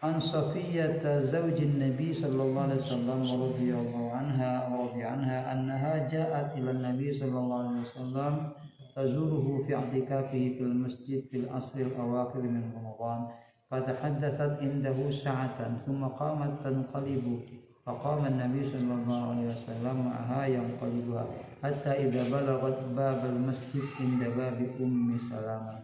An Safiyyah zawjin Nabi sallallahu alaihi wasallam radhiyallahu anha annaha ja'at ila Nabi sallallahu alaihi wasallam tazuruhu fi i'tikafihi fil masjid fil asr al-awakhir min Ramadan fatahaddathat indahu sa'atan thumma qamat tanqalibu faqama an-nabi sallallahu alaihi wasallam ma'aha yanqalibuha hatta idza balagat bab al-masjid inda babi ummi Salamah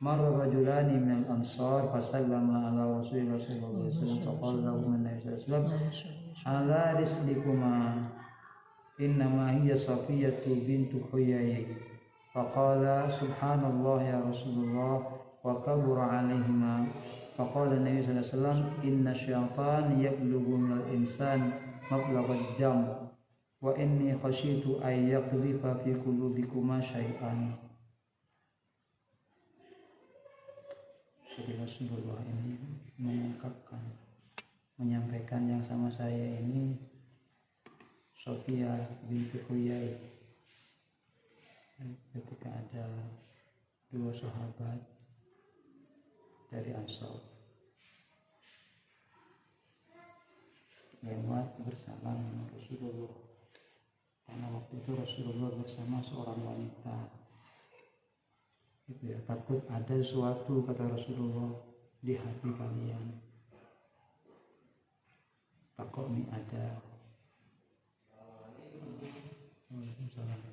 marra rajulani min al-ansar fasallama ala Rasulillah sallallahu alaihi wasallam faqala lahum an-nabi sallallahu alaihi wasallam ala rislikuma innama hiya Safiyyatu bintu Huyay faqala subhanallah ya Rasulullah wa kabura alaihima faqala an-nabi sallallahu alaihi wasallam inna syaitan yablughu minal insan mablagha jam wa inni khasyitu ay yaqdhifa fi qulubikuma syai'an. Jadi Rasulullah ini mengungkapkan, menyampaikan yang sama saya ini Safiyyah binti Huyay ketika ada dua sahabat dari Ansar lewat bersama Rasulullah, karena waktu itu Rasulullah bersama seorang wanita. Itu ya, takut ada sesuatu kata Rasulullah di hati kalian, takut nih ada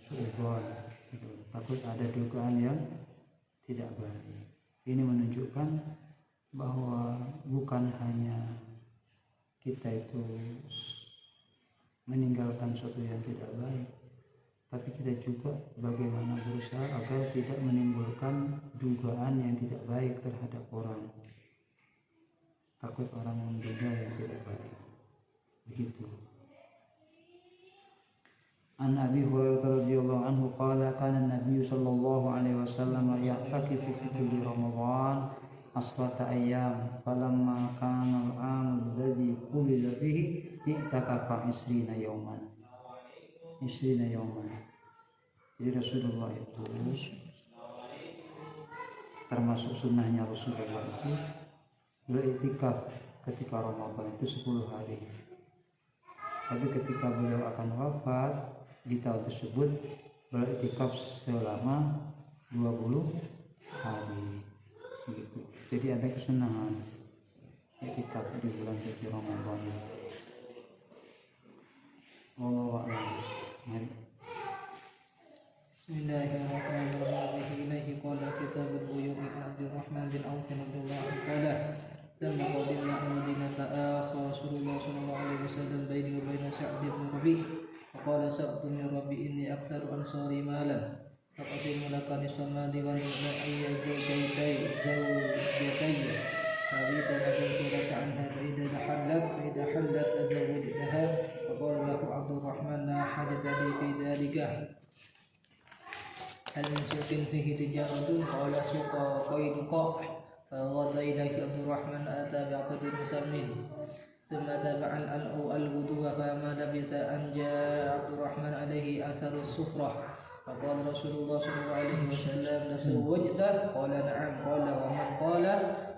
suudzon, gitu. Takut ada dugaan yang tidak baik. Ini menunjukkan bahwa bukan hanya kita itu meninggalkan sesuatu yang tidak baik, tapi kita juga bagaimana berusaha agar tidak menimbulkan dugaan yang tidak baik terhadap orang. Takut orang menduga yang tidak baik. Begitu. An Abi Hurairah radhiyallahu anhu qala kana an-nabiy sallallahu alaihi wasallam ya'takifu fi kulli Ramadan asrata ayyam falamma kana al-'am alladhi qubila bihi i'takafa 20 yawman. Jadi Rasulullah itu termasuk sunnahnya Rasulullah itu beriktikaf ketika Ramadan itu 10 hari. Tapi ketika beliau akan wafat di tahun tersebut beriktikaf selama 20 hari. Gitu. Jadi ada kesunahan iktikaf di bulan suci Ramadan. Wallahu a'lam. Mari. Bismillahirrahmanirrahim. Ilaihi qala kitabul buyu'i Abdurrahman bin Auf radhiyallahu anhu qala lamma qadimna al-Madinata akha Rasulullah sallallahu alaihi wasallam baini wa baina Sa'd bin Rabi' faqala Sa'd bin Rabi' inni aktsaru ansari malan faqasimu laka nisfa mali wa ayya zawjatayya فبيت نزلت لك عنها فإذا حلت أزوجتها فقال له عبد الرحمن لا حاجة لي في ذلك هل من سوق فيه تجارة قال سوق قينقاع فغدا إليه عبد الرحمن أتى بعقد مسمن ثم تبع الغدو فما لبث أن جاء عبد الرحمن عليه أثر السفرة فقال رسول الله صلى الله عليه وسلم تزوجت قال نعم قال ومن قال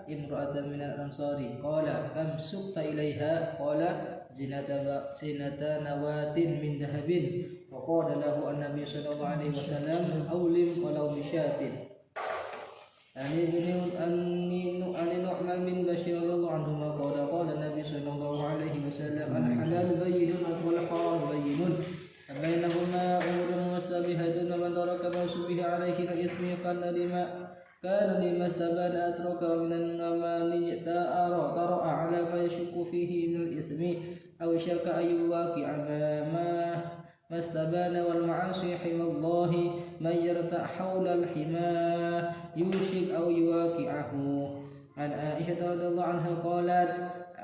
امرأة من الأنصار قال كم سقت إليها قال زنة نواة من ذهب وقال له النبي صلى الله عليه وسلم أولم ولو بشاة عن نعمان بن بشير رضي الله عنهما قال النبي صلى الله عليه وسلم الحلال بين والحرام بين بينهما أمور مشتبهات ومن ترك ما شبه عليه الإثم كان لما استبان أترك من النمان ترى على ما يشك فيه من الإثم أو شك أن يواقع ما استبان والمعاصي حمى الله من يرتع حول الحمى يوشك أو يواقعه. عن عائشة رضي الله عنها قالت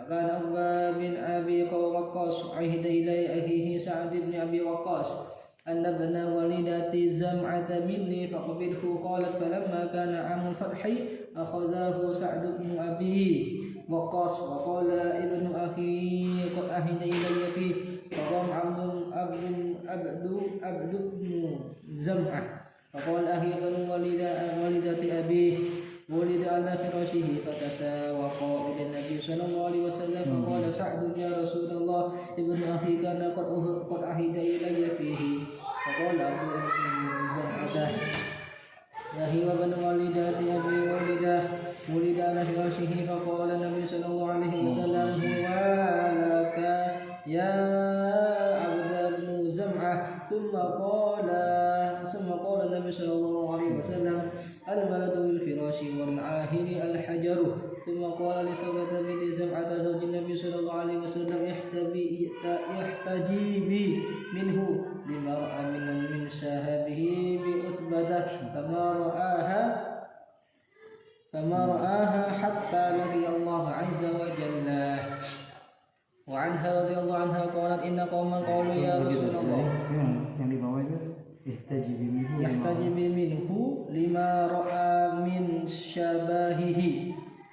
كان أبا بن أبي وقاص عهد إلى أخيه سعد بن أبي وقاص أن ابن والدة زمعة مني فقبله قالت فلما كان عام الفتح أخذه سعد بن أبي وقاص وقال ابن أخي قد أهد إلي فيه فقام عبد بن زمعة فقال أخي بن والدة أبيه ولد على فراشه فتساوقا إلى النبي صلى الله عليه وسلم فقال سعد يا رسول الله ابن أخي كان قد عهد إلي فيه فقال أبو زرعته يا بن والدة أبي ولد على فراشه فقال النبي صلى الله عليه وسلم هو لك يا عبد بن زمعة ثم قال النبي صلى الله عليه وسلم البلد بالفراش والعاهر الحجر ثم قال لسودة بنت زمعة زوج النبي صلى الله عليه وسلم احتجيبي منه لما رأى من شهابه بعتبة فما رآها حتى لقي الله عز وجل. وعنها رضي الله عنها قالت إن قوما قالوا يا رسول الله yang di bawah itu يحتجب منه لما رأى من شباهه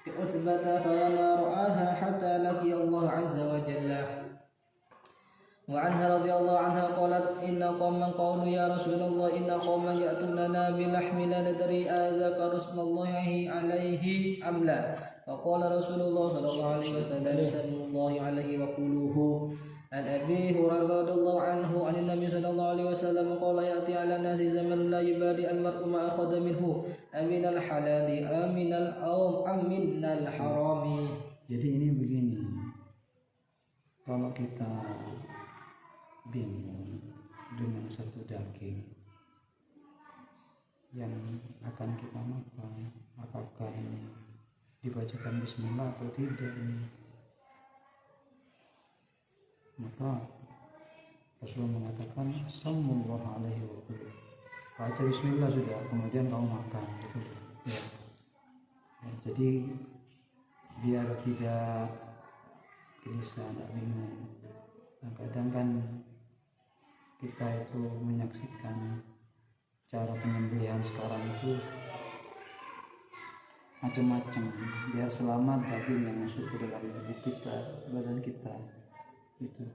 بعتبة فلما رآها حتى لقي الله عز وجل. وعنها رضي الله عنها قالت إن قوما قالوا يا رسول الله إن قوما يأتوننا بلحم لا ندري أذكر اسم الله عليه أم لا فقال رسول الله صلى الله عليه وسلم سموا الله عليه وقولوه. عن أبي هريرة رضي الله عنه عن النبي صلى الله عليه وسلم قال يأتي على الناس زمن لا يبالي المرء ما أخذ منه أمن الحلال أم من الحرام. Jadi ini begini, kalau kita bingung dengan satu daging yang akan kita makan, apakah ini dibacakan bismillah atau tidak ini, maka Rasulullah mengatakan sallallahu alaihi wa sallam, baca bismillah sudah, kemudian kamu makan gitu ya. Jadi biar tidak gelisah, tidak bingung. Nah, kadang kan kita itu menyaksikan cara penyembelihan sekarang itu macam-macam, biar selamat daging yang masuk ke dalam tubuh kita, badan kita itu.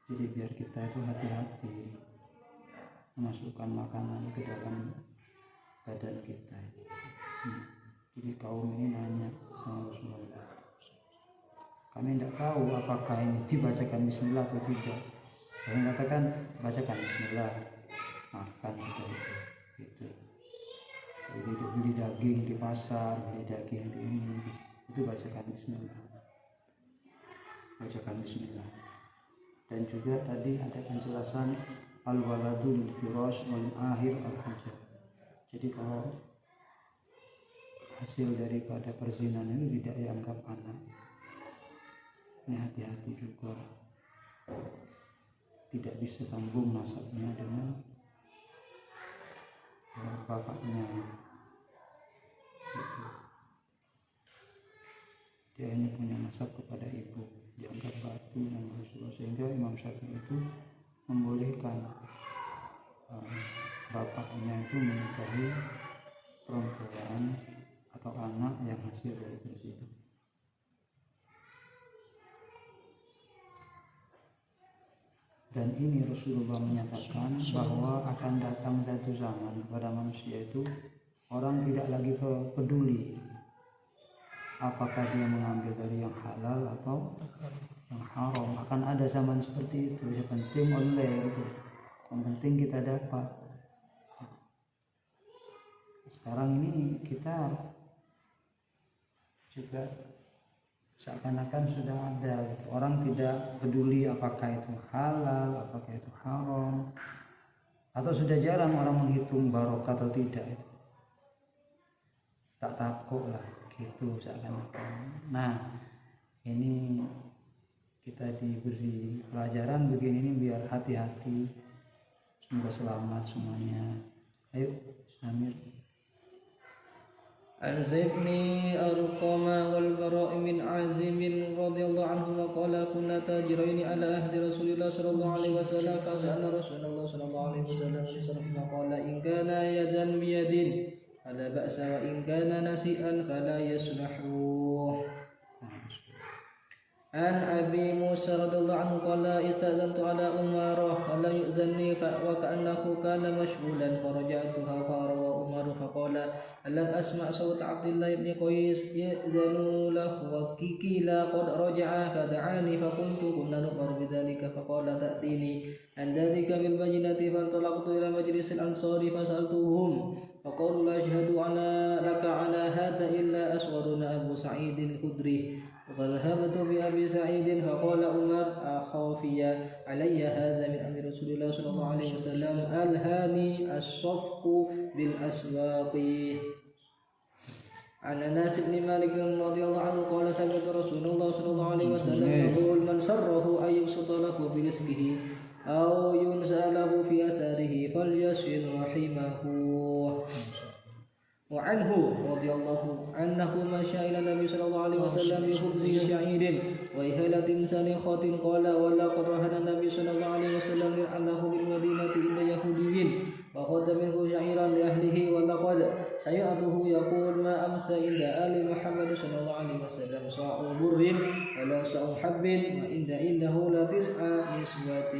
Jadi biar kita itu hati-hati memasukkan makanan ke dalam badan kita. Jadi kaum ini nanya sama Rasulullah, kami tidak tahu apakah ini dibacakan bismillah atau tidak. Kami katakan bacakan bismillah, makan gitu. Jadi beli daging di pasar, beli daging di ini, itu bacakan bismillah. Bacakan bismillah. Dan juga tadi ada penjelasan al-waladu lil firash wal akhir al-hajar. Jadi kalau hasil daripada perzinahan ini tidak dianggap anak, ini hati-hati juga, tidak bisa sambung nasabnya dengan bapaknya gitu. Dia hanya punya nasab kepada ibu, dianggap batu yang Rasulullah, sehingga Imam Syafi'i itu membolehkan bapaknya itu menikahi perempuan atau anak yang hasil dari perzinahan. Dan ini Rasulullah menyatakan bahwa akan datang satu zaman pada manusia itu orang tidak lagi peduli apakah dia mengambil dari yang halal atau yang haram. Akan ada zaman seperti itu. Yang penting oleh itu, yang penting kita dapat. Sekarang ini kita juga seakan-akan sudah ada gitu. Orang tidak peduli apakah itu halal, apakah itu haram, atau sudah jarang orang menghitung barokah atau tidak. Tak takut lah gitu seakan-akan. Nah, ini kita diberi pelajaran begini ini biar hati-hati, semoga selamat semuanya. Ayo Samir. عن زيد بن أرقم والبراء من عازب رضي الله عنهما قال كنا تاجرين على عهد رسول الله صلى الله عليه وسلم فسألنا رسول الله صلى الله عليه وسلم فقال إن كان يدا بيد فلا بأس وإن كان نسيئا فلا يصلح. عن أبي موسى رضي الله عنه قال استأذنت على أمارة فلم يؤذني وكأنه كان مشغولا فرجعتها فروى عمر فقال ألم أسمع صوت عبد الله بن قيس يأذن له وقيل قد رجع فدعاني فقلت كنا نؤمر بذلك فقال تأتيني عن ذلك بالبينة فانطلقت إلى مجلس الأنصار فسألتهم فقالوا لا أشهد لك على هذا إلا أسودنا أبو سعيد الخدري فذهبت بأبي سعيد فقال عمر أخافي علي هذا من أمر رسول الله صلى الله عليه وسلم ألهاني الصفق بالأسواق. عن أنس بن مالك رضي الله عنه قال سمعت رسول الله صلى الله عليه وسلم يقول من سره أن يبسط له برزقه أو ينسى له في أثاره فليصل رحمه. وعنه رضي الله عنه مشى إلى النبي صلى الله عليه وسلم بخبز شعير وإهالة سنخة قال ولقد رهن النبي صلى الله عليه وسلم لعنه بالمدينة عند يهودي وأخذ منه شعيرا لأهله ولقد سمعته يقول ما أمسى عند آل محمد صلى الله عليه وسلم صاع بر ولا صاع حب وعنده لتسع نسوة.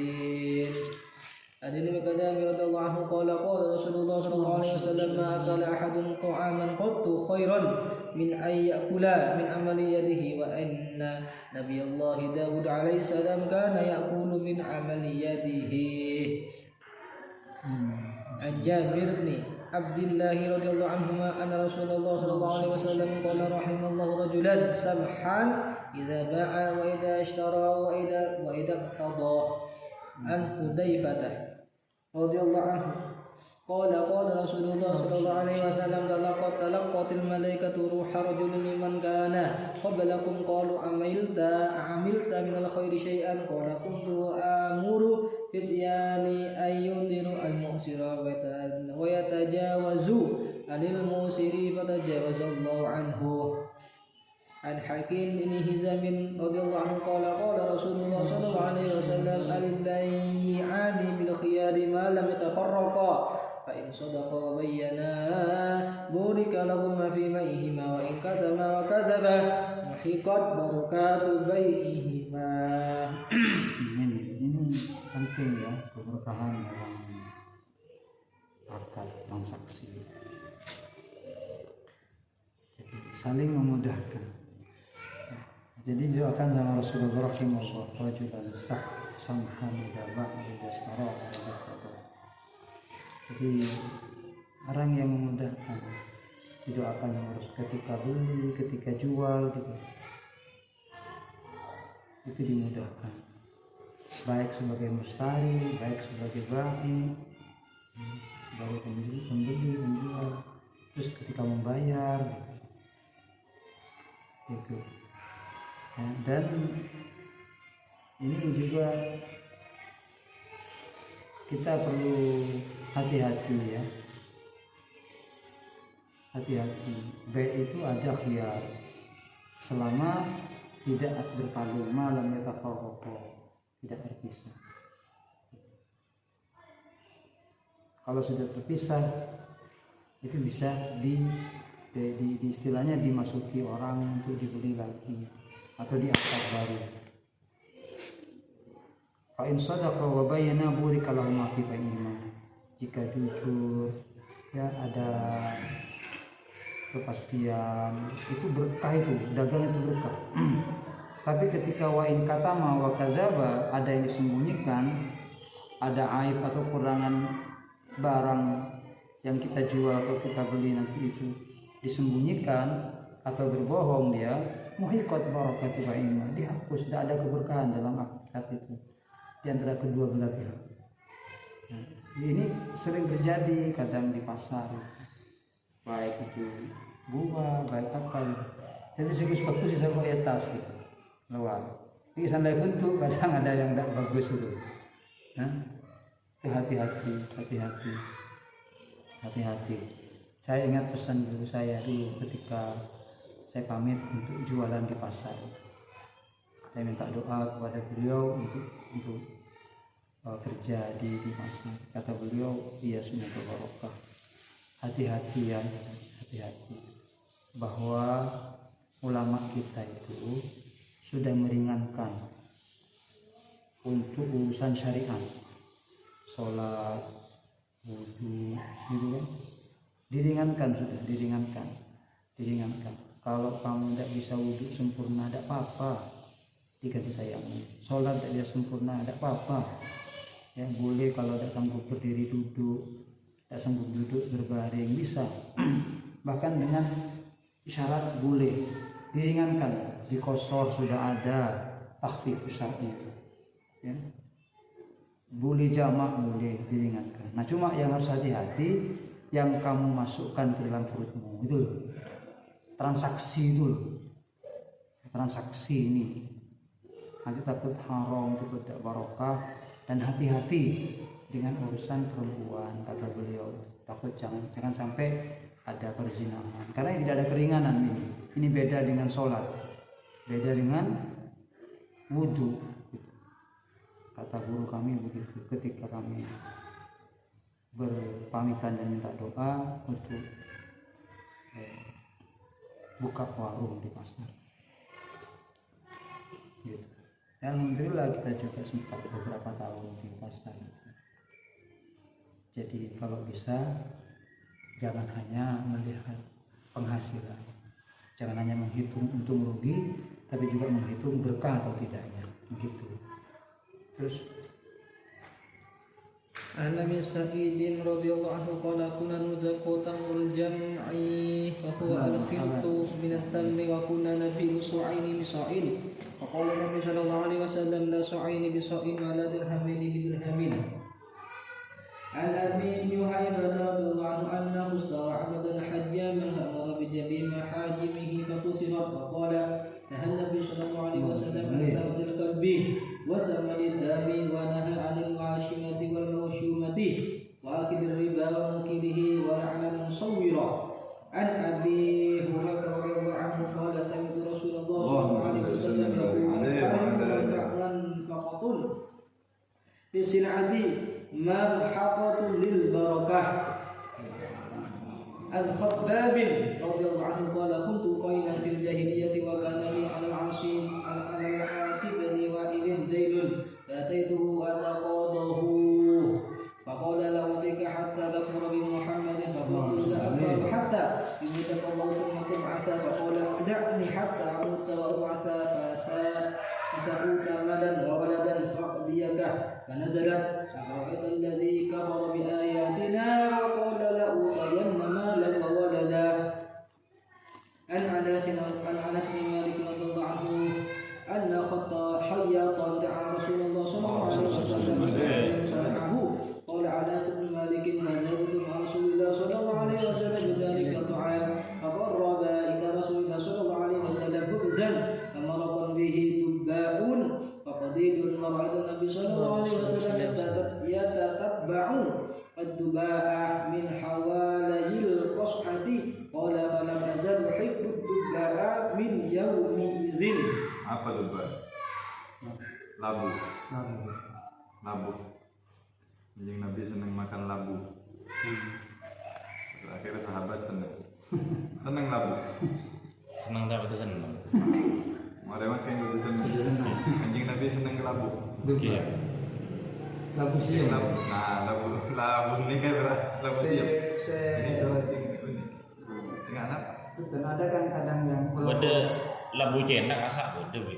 Hadis ini berkata radhiyallahu anhu qala Rasulullah sallallahu alaihi wasallam ma akala ahadun ta'aman qattu khairan min ay ya'kula min amali yadihi wa inna nabiyallahi Daud alaihi salam kana ya'kulu min amali yadihi. An Jabir bin Abdullah radhiyallahu anhuma anna Rasulullah sallallahu alaihi wasallam qala rahimallahu rajulan samhan idza ba'a wa idza ishtara wa idza qada. An Hudzaifah radhiyallahu anhu qala Rasulullah sallallahu alaihi wasallam talaqatil malaikatu ruha rajulin mimman kana qablakum qalu amilta min al-khairi syai'an qala kuntu amuru fityani ayyundiru al-mu'sira wa yatajawazu anil musiri fatajawazallahu anhu. An Hakim bin Hizam radhiyallahu anhu qala Rasulullah sallallahu alaihi wasallam al-bay'ani bil khiyari ma lam yatafarraqa fa in sadaqa wa bayyana burika lahum ma fi ma'ihima wa in katama wa kadzaba muhiqat barakatu bai'ihima. Ini penting ya, keberkahan dalam akad transaksi. Jadi saling memudahkan. Jadi doakan sama Rasulullah rahimahullah rajulan samhan idza ba'a idza ishtara. Jadi orang yang memudahkan didoakan sama Rasul ketika beli, ketika jual gitu. Itu dimudahkan. Baik sebagai mustari, baik sebagai ba'i, sebagai pembeli, penjual. Terus ketika membayar gitu. Dan ini juga kita perlu hati-hati ya, hati-hati. Baik itu ada khiyar selama tidak berpaling, malam yatafarraqa, tidak terpisah. Kalau sudah terpisah itu bisa di istilahnya dimasuki orang untuk dibeli lagi atau diangkat baru. Fa in sadaqa wa bayyana burika lahum fi bainihima. Jika jujur ya ada kepastian itu berkah, itu dagang itu berkah. Tapi ketika wa in katama wa kadzaba, ada yang disembunyikan, ada aib atau kurangan barang yang kita jual atau kita beli nanti itu disembunyikan atau berbohong, dia muhiqat barakatu bainihima, dihapus, tidak ada keberkahan dalam akad itu di antara kedua belah pihak. Nah, ini sering terjadi kadang di pasar, baik itu buah, baik apa. Jadi segus waktu bisa kok etas gitu, lewat. Ini sandai bentuk kadang ada yang tidak bagus itu. Nah, hati-hati. Saya ingat pesan guru saya dulu ketika saya pamit untuk jualan di pasar. Saya minta doa kepada beliau untuk kerja di pasar. Kata beliau, iya semoga barokah. Hati-hati ya, hati-hati. Bahwa ulama kita itu sudah meringankan untuk urusan syariat, sholat, wudhu, gitu kan, diringankan, sudah diringankan. Kalau kamu tidak bisa wudhu sempurna, tidak apa-apa, diganti tayamum. Sholat tidak bisa sempurna, tidak apa-apa, ya boleh. Kalau tidak sanggup berdiri duduk, tidak sanggup duduk berbaring, bisa. Bahkan dengan isyarat boleh diringankan. Di qasar sudah ada takhfif syar'i, ya. Boleh jamak, boleh diringankan. Nah cuma yang harus hati-hati yang kamu masukkan ke dalam perutmu itu loh, transaksi itu loh, transaksi ini nanti takut haram, takut tidak barokah. Dan hati-hati dengan urusan perempuan, kata beliau, takut jangan sampai ada perzinahan, karena tidak ada keringanan ini beda dengan sholat, beda dengan wudhu. Kata guru kami begitu ketika kami berpamitan dan minta doa untuk buka warung di pasar gitu. Alhamdulillah kita juga sempat beberapa tahun di pasar. Jadi kalau bisa jangan hanya melihat penghasilan, jangan hanya menghitung untung rugi, tapi juga menghitung berkah atau tidaknya begitu. Terus عن ابي سعيد رضي الله عنه قال كنا نزق تمر الجمع فهو الخلط من التمر وكنا نبيع صاعين بصاعين فقال النبي صلى الله عليه وسلم لا صاعين بصاع ولا درهمين بدرهم. عن ابي جهيرة رضي الله عنه انه استوعب حجاما فامر بجميع محاجمه فكسرت وقال نهى النبي صلى الله عليه وسلم عن ثمن الكلب وثمن الدم ونهى عن الواشمة والموشومة وآكل الربا ومنكره ولعن المصور. عن أبي هريرة رضي الله عنه قال سمعت رسول الله صلى الله عليه وسلم يقول منفقة في السلعة مرحقة للبركة. الخباب رضي الله عنه قال كنت قينا في الجاهلية وكان لي على العاصي بن وائل دين فأتيته أتقاضه فقال لا أعطيك حتى تكفر بمحمد فقلت لا أكفر حتى يميت الله ثم تبعث فقال دعني حتى أموت وأبعث فسأوت مالا وولدا فأقضيك فنزلت أفرأيت الذي كفر بآياتنا وقال لأوتين مالا وولدا. عن أنس بن مالك رضي الله عنه أن خياطا دعا رسول الله صلى الله عليه وسلم فسمعه. قال أنس بن مالك ما ذهبت مع رسول الله صلى الله عليه وسلم بذلك الطعام فقرب إلى رسول الله صلى الله عليه وسلم خبزا فمرقا به دباء فقديد ورأيت النبي صلى الله عليه وسلم يتتبع الدباء من حوالي القصعة. قال فلم أزل أحب الدباء من يومئذ. Apa dubba? Labu. Yang Nabi senang makan labu. Akhirnya sahabat senang labu. Senang dapat senang. Mare makan itu senang. Anjing Nabi senang labu. Iya. labu siam. Nah, labu ini kan labu siam. Ini salah ini. Tengah anak. Dan ada kan kadang yang Beda labu jenda kasak beda be.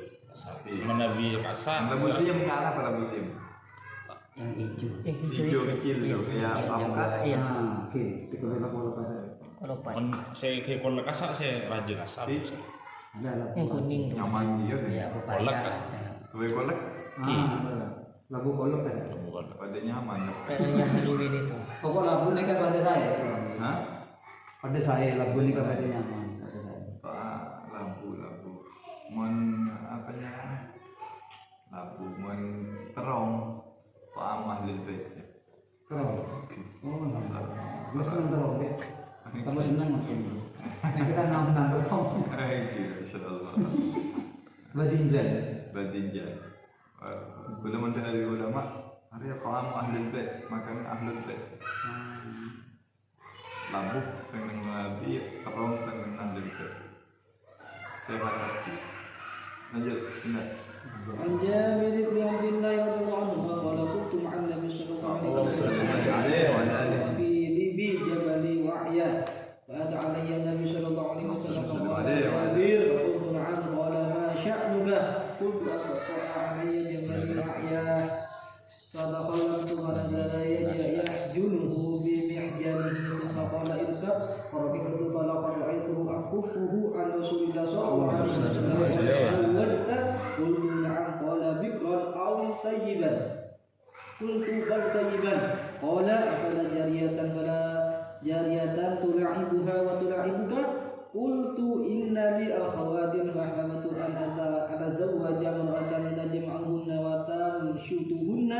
Menabi kasak. Labu siam ke anak apa labu siam? yang hijau. Hijau kecil tuh, kayak pamkat. Iya. Oke, sekolah kalau pasar. Kon saya ke kolak kasak saya raja kasak. Ada labu. Yang kuning tuh. Nyaman dia kan. Ya, Kolak pepaya. kasak. Lebih kolek, Labu kolok kan. pada nyaman. Kayaknya Halloween itu. Pokok labu ini kan pada saya. Hah? Pada saya labu ini kan pada nyaman pada saya. Pak labu. Mon apa ya? Labu mon terong. Pak amah lebih. Terong. Oh, enggak. Gue seneng terong ya. Kamu seneng makin. Nah, kita nambah terong. Insyaallah. Badinjan. Belum ada dari ulama. Hari kaum ahlul bait, makan ahlul bait. Labu seneng nabi, terong seneng ahlul bait. Sehat hati. Lanjut, sunnah. عن جابر بن عبد الله رضي الله عنه قال كنت مع النبي صلى الله عليه وسلم في لبي جبل وعيا فأتى علي النبي صلى الله عليه وسلم فقال جابر فقلت نعم قال ما شأنك قلت أتقطع علي جبل وعيا فدخلت فنزل يحجنه بمحجنه ثم قال اركب فركبت فلقد رأيته أكفه عن رسول الله صلى الله عليه وسلم تزوجت قلت نعم قال بكرا أو ثيبا قلت بل ثيبا قال أفلا جارية فلا جارية تلعبها وتلعبك قلت إن لي أخوات فأحببت أن أتزوج امرأة تجمعهن وتمشطهن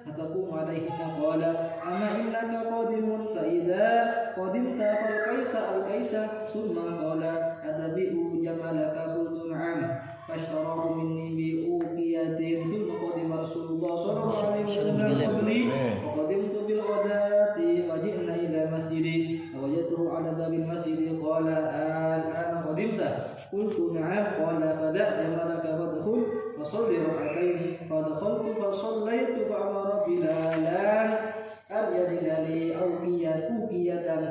فتقوم عليهن قال أما إنك قادم فإذا قدمت فالقيس القيس ثم قال أتبئ جملك قلت نعم فاشتراه مني بأوقية ثم قدم رسول الله صلى الله عليه وسلم قبلي وقدمت بالغداة وجئنا إلى المسجد فوجدته على باب المسجد قال الآن قدمت قلت نعم قال فدع جملك فادخل فصل ركعتين فدخلت فصليت فأمر بلالا أن يزن لي أوقية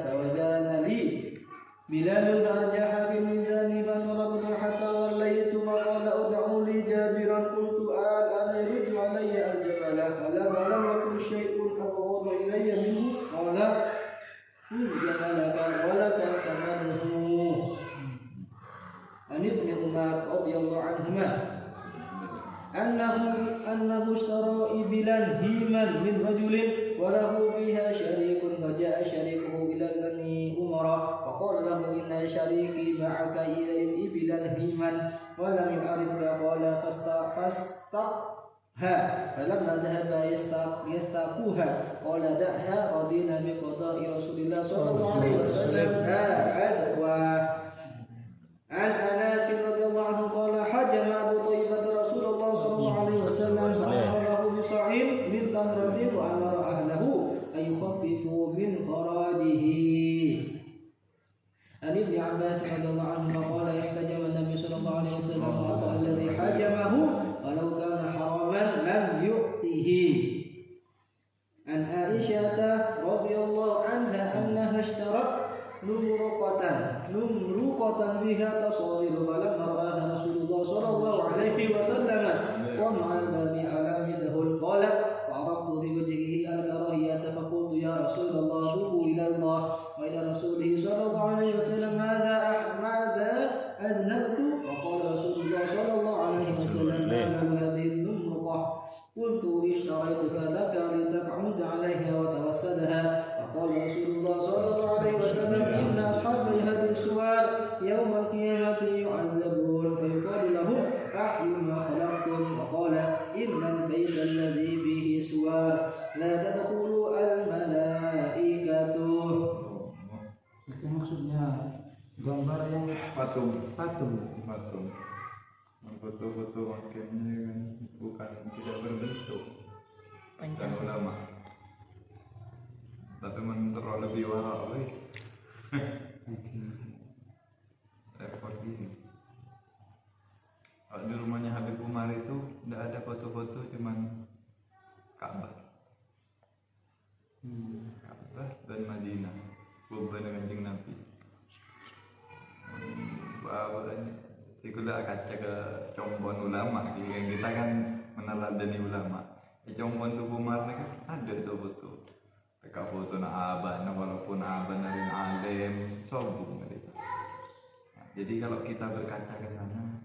فوزن لي بلال فأرجح في الميزان فانطلقت حتى وليت فقال ادعوا لي جابرا قلت الآن يرد علي الجبل فلم يكن شيء أبغض إلي منه قال خذ جملك ولك ثمنه. عن ابن عمر رضي الله عنهما أنه اشترى إبلا هيما من رجل وله فيها شريك فجاء شريكه إلى بني عمر فقال له إن شريكي معك إبلا هيما ولم يعرفك قال فاستقها فلما ذهب يستاقوها قال دعها رضينا بقضاء رسول الله صلى الله عليه وسلم عن أنس رضي الله عنه قال حجم أبو طيبة رسول الله صلى الله عليه وسلم فأمر له بصعيد من تمرة وأمر أهله أن يخففوا من خراجه. عن ابن عباس رضي الله عنهما قال احتجم النبي صلى الله عليه وسلم العطاء الذي حجمه ولو كان حراما لم يؤته. عن عائشة رضي الله عنها أنها اشترت نمرقة بها تصاوير فلما رآها رسول الله صلى الله عليه وسلم قام على الباب ألم يدخل قالت وعرفت في وجهه الكراهية فقلت يا رسول الله توبوا إلى الله وإلى رسوله صلى الله عليه وسلم ماذا أذنبت فقال رسول الله صلى الله عليه وسلم ما له هذه النمرقة قلت اشتريتك لك لتقعد عليها وتوسدها فقال رسول الله صلى الله عليه وسلم إن أصحاب هذه السوار يوم القيامة يعذبون فيقال لهم أحيوا ما خلقتم وقال إن البيت الذي فيه سوار لا تدخلوا الملائكة. Itu maksudnya gambar yang Patung. patung. Foto-foto makanya kan bukan tidak berbentuk dan ulama, tapi memang terlalu lebih warak lagi. Repot gini. Kalau di rumahnya Habib Umar itu tidak ada foto-foto, cuman Ka'bah, Ka'bah dan Madinah, Kubah dengan Kanjeng Nabi. Bawahnya ikulah kaca ke combon ulama, kita kan meneladani ulama. Di combon tu Umar ni kan ada tu foto. Dekat foto nak abang, walaupun abang dari alim, sombong mereka. Jadi kalau kita berkaca ke sana,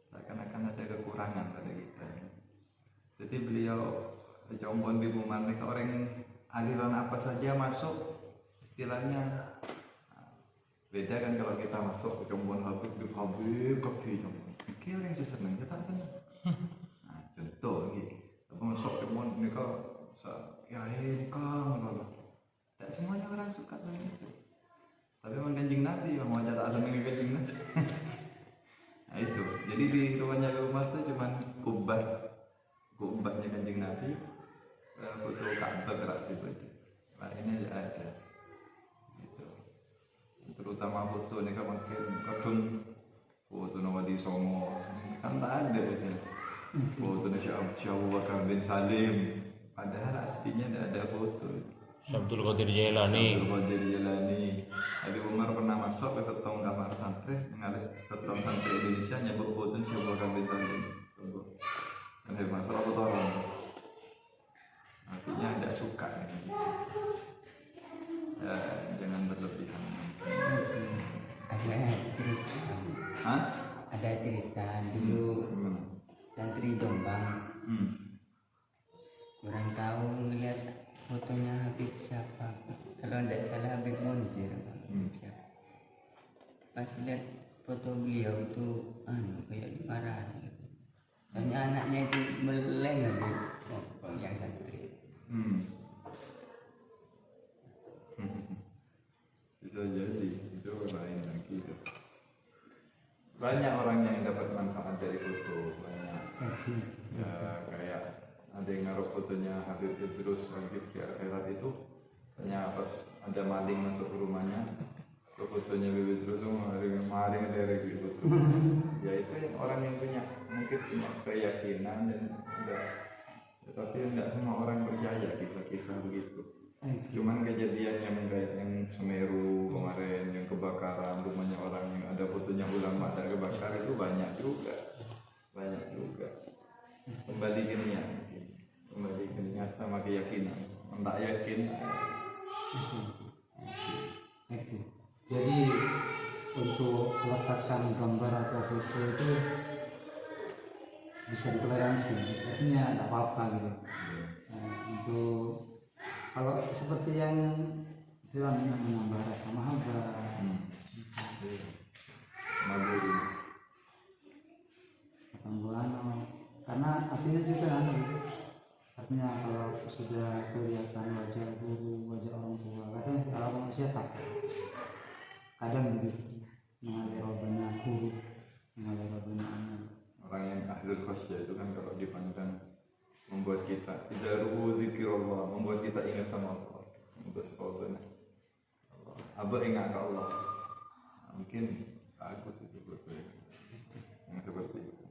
seakan-akan ada kekurangan pada kita. Jadi beliau di combon di Umar ni orang aliran apa saja masuk, istilahnya. Beda kan kalau kita masuk ke combon Habib kopi combon. Mikir yang saya senang, saya tak senang. Nah, contoh gitu. Tapi masuk combon ni kau, ya kau malah. Tak semuanya orang suka dengan itu. Tapi memang Kanjeng Nabi, memang wajah tak senang dengan Kanjeng Nabi. Nah itu. Jadi di rumahnya rumah tu cuma kubahnya Kanjeng Nabi, foto Ka'bah gerak situ. Nah ini aja ada. Terutama foto ni kan makin kadung foto nama di Songo kan tak ada di sini. Foto Syekh Abu Bakar bin Salim, padahal aslinya tidak ada foto. Abdul Qadir Jailani. Abdul Qadir Jailani. Abi Umar pernah masuk ke setong kamar santri, mengalis setong santri Indonesia nyebut foto Syekh Abu Bakar bin Salim. Kan dia masuk apa orang? Artinya tidak suka. Ya, jangan berlebihan. Ada cerita dulu santri Jombang kurang tahu ngeliat fotonya Habib siapa, kalau tidak salah Habib Munzir. Pas lihat foto beliau itu kayak dimarahin, soalnya anaknya itu meleng yang santri. Bisa jadi itu lain lagi. Banyak orang yang dapat manfaat dari foto, banyak. Ya kayak ada yang naruh fotonya Habib Idrus Habib di akhirat itu, ternyata pas ada maling masuk ke rumahnya, ke fotonya Habib Idrus maling dari foto. Ya itu yang orang yang mungkin punya keyakinan dan enggak, tetapi enggak semua orang percaya kisah-kisah begitu. Cuman kejadian yang Semeru kemarin, yang kebakaran rumahnya orang yang ada fotonya ulama dan kebakar itu banyak juga. Kembali ke niat sama keyakinan. Tak yakin. Jadi untuk letakkan gambar atau foto itu bisa ditoleransi, artinya tidak apa-apa gitu. Untuk kalau seperti yang istilahnya menambah rasa mahabbah, Maguri. karena artinya juga artinya kalau sudah kelihatan wajah guru, wajah orang tua, kalau manusia kadang begitu, mengalir robana guru, mengalir robana anak. Orang yang ahlul khasyah itu kan kalau dipandang membuat kita tidak ruhu zikirullah, membuat kita ingat sama Allah, membuat sesuatu Allah, ingat ke Allah. Mungkin bagus itu buat yang seperti itu.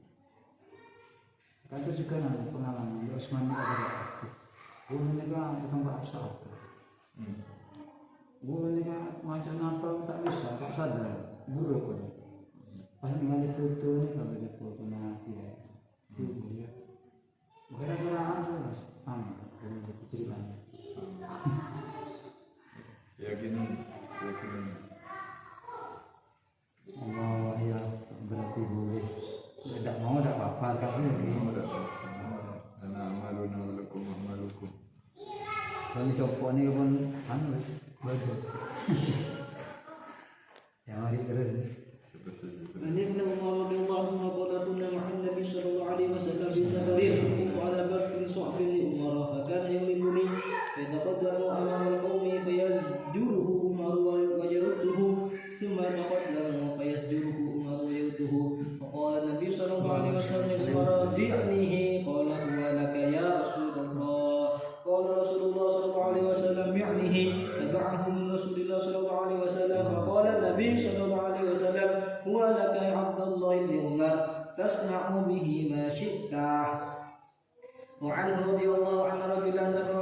Kan itu juga ada pengalaman di Osman ada guru ini kan tambah absah, guru ini kan macam apa tak bisa, tak sadar guru pun pas mengalih foto ini kalau ada foto nanti ya itu ya gara-gara apa kalau ceritanya Yakin. Allah ya berarti boleh tidak mau tidak apa-apa kalau Ana amaluna wa lakum amalukum. kalau copok ini pun bagus yang hari terus. عن ابن عمر رضي الله عنهما قال كنا مع النبي صلى الله عليه وسلم في سفر فكنت على بكر صعب لعمر فكان يهمني فيتقدم امام القوم فيزجره عمر ويرده ثم يتقدم فيزجره عمر ويرده فقال النبي صلى الله عليه وسلم عمر بعنه قال هو لك يا رسول الله قال رسول الله صلى الله عليه وسلم بعنه فدعه من رسول الله صلى الله عليه وسلم فقال النبي صلى الله عليه وسلم هو لك يا عبد الله بن عمر تصنع به ما شئت. وعنه رضي الله عنه رجلا ذكر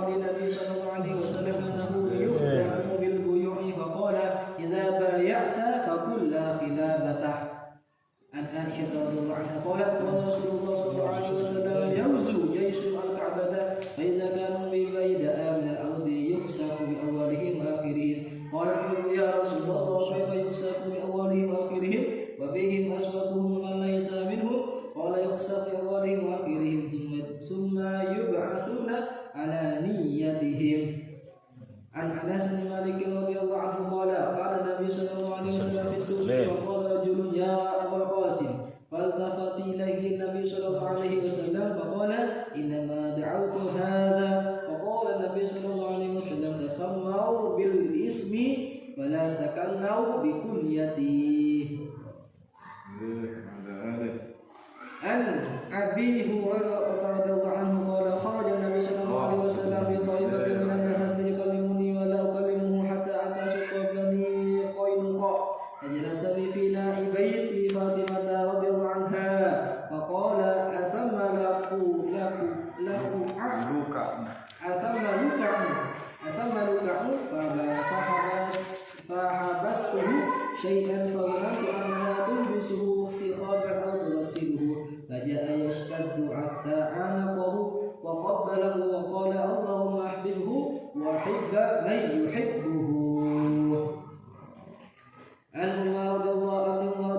للنبي صلى الله عليه وسلم انه يخدع بالبيوع فقال اذا بايعت فقل لا خلافته. عن عائشه رضي الله عنها قالت قال رسول الله صلى الله عليه وسلم يغزو جيش الكعبه فاذا كانوا ببيداء من الارض يخسف باولهم واخرهم. قالت يا رسول الله كيف يخسف باولهم واخرهم وفيهم اسوأهم من ليس منهم؟ قال يخسف باولهم واخرهم ثم يبعثون على نيتهم. عن انس بن مالك رضي الله عنه قال قال النبي صلى الله عليه وسلم في السوق فقال رجل يا ابا القاسم فالتفت اليه النبي صلى الله عليه وسلم فقال انما دعوت هذا. فقال النبي صلى الله عليه وسلم تسمعوا بالاسم ولا تكنوا بكنيتي. عن ابي هريره رضي الله عنه قال خرج النبي صلى الله عليه وسلم في طائفه من الناس يكلمني ولا اكلمه حتى اتى سوق بني قينقاع فجلس في ناحيه بيت فاطمه رضي الله عنها أثم لكعه فحبسته شيئا فظننت أنها تلبسه ثقابا أو تغسله فجاء يشتد حتى عانقه وقبله وقال اللهم أحببه وحب من يحبه. عن عمر رضي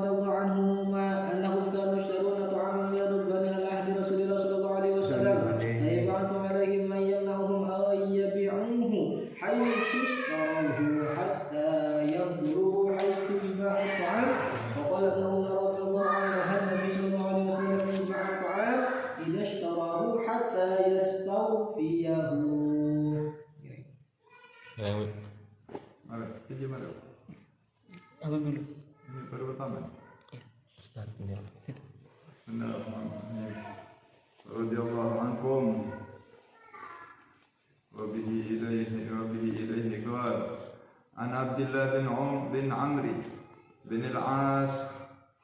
الله عنهما أنهم كانوا يشترون طعاما من الربان على عهد رسول الله صلى الله عليه وسلم فيبعث عليهم من يمنعهم أن يبيعوه حيث اشتروه حتى ينظروا حيث يباع الطعام. وقال ابن عمر رضي الله عنه نهى النبي صلى الله عليه وسلم أن يباع الطعام إذا اشتراه حتى يستوفيه. Apa dulu? Ini baru pertama. Ustaz ini. Bismillahirrahmanirrahim. Radhiyallahu ankum. Wa bihi ilaihi qala an Abdullah bin Amr bin al-As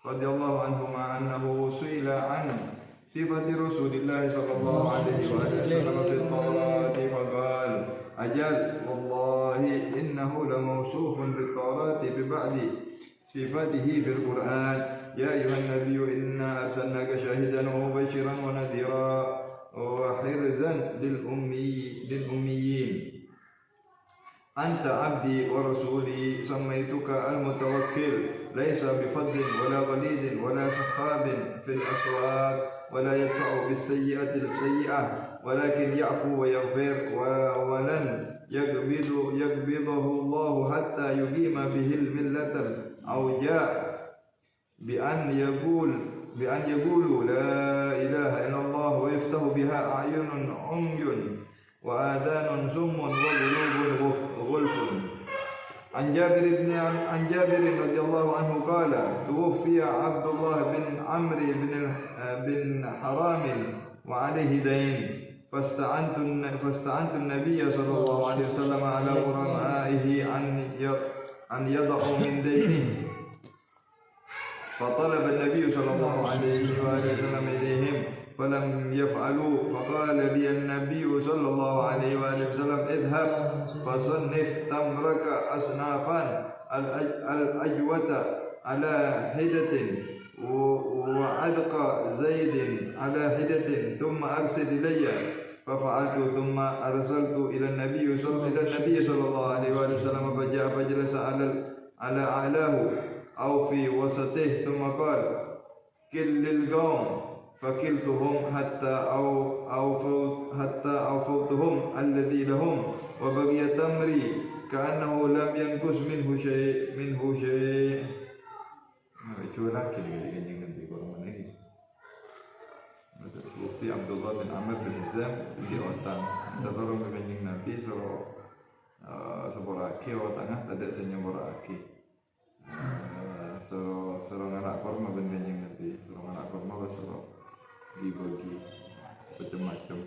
radhiyallahu anhuma annahu su'ila an sifati Rasulillah sallallahu alaihi wasallam fi at-Tawrat faqala ajal wallahi innahu lamawsufun fi at-Tawrat bi ba'di sifatihi fil Qur'an ya ayuhan nabiyyu inna arsalnaka shahidan wa mubashiran wa nadhira wa hirzan lil ummiyin anta abdi wa rasuli sammaytuka al-mutawakkil laysa bi faddin wala ghalidin wala sakhabin fil aswaq ولا يدفع بالسيئة السيئة ولكن يعفو ويغفر ولن يقبضه الله حتى يقيم به الملة الأوجاع بأن يقولوا لا إله إلا الله ويفتح بها أعين عمي وآذان سم وقلوب غلف. عن جابر رضي الله عنه قال توفي عبد الله بن عمرو بن حرام وعليه دين فاستعنت النبي صلى الله عليه وسلم على غرمائه أن يضعوا من دينه فطلب النبي صلى الله عليه وسلم إليهم فلم يفعلوا فقال لي النبي صلى الله عليه وسلم اذهب فصنف تمرك أصنافا الأجوة على حدة وعدق زيد على حدة ثم أرسل إلي ففعلت ثم أرسلت إلى النبي صلى الله عليه وسلم فجاء فجلس على أعلاه أو في وسطه ثم قال كل القوم فكلتهم حتى أوفوتهم الذي لهم وبقي تمري كأنه لم ينقص منه شيء. Itu lagi kanjeng Nabi korban ini. Bukti Abdullah bin Amr bin Hizam di otan. Datang ke kanjeng Nabi seboraki otangah tidak senyaboraki. Soro anak korma bin kanjeng Nabi. Soro anak korma soro dibagi macam-macam.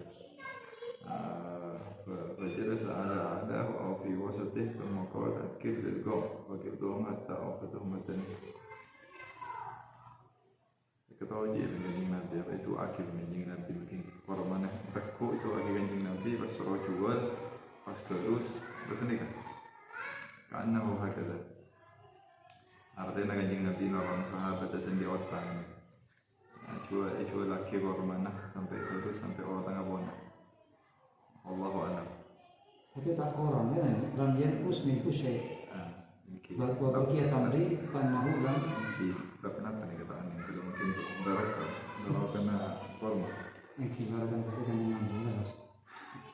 Fajalas ala ahlahu aw fi wasatih thumma qala akil lil qawm wa qiltuhum hatta awfatuhum matan. Ketahui je kanjeng Nabi apa itu akil kanjeng Nabi mungkin orang mana takut itu akil kanjeng Nabi pas suruh jual pas terus ni kan karena hakala artinya kanjeng Nabi orang sahabat sendiri otak jual laki orang mana sampai terus sampai orang tengah bona. Allahu a'lam. Tapi tak korang kan? Lam yanqus min syai'. Wa baqiya tamri kanahu lam di kenapa nih kataan yang tidak mungkin berarti kalau kena korma. Ini barakan kesukaan yang jelas.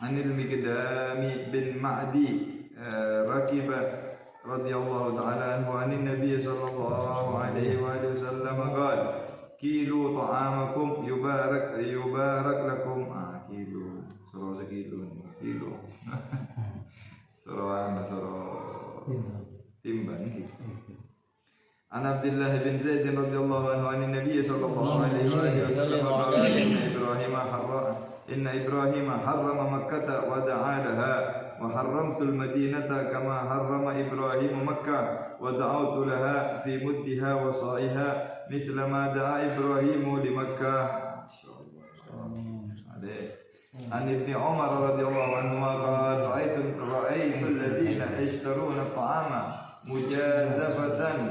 Anil Miqdami bin Ma'di rakiba radhiyallahu ta'ala anhu anin Nabi sallallahu alaihi wasallam qala kilu ta'amakum yubarak lakum kilu soro sekilo soro timbang An Abdullah bin Zaid radhiyallahu anhu an Nabi sallallahu alaihi wasallam qala inna Ibrahim harrama Makkah wa da'a laha wa harramtu al-Madinata kama harrama Ibrahim Makkah wa da'awtu laha fi muddiha wa sa'iha mithla ma da'a Ibrahim li Makkah. عن ابن عمر رضي الله عنهما قال رأيت الذين يشترون الطعام مجازفة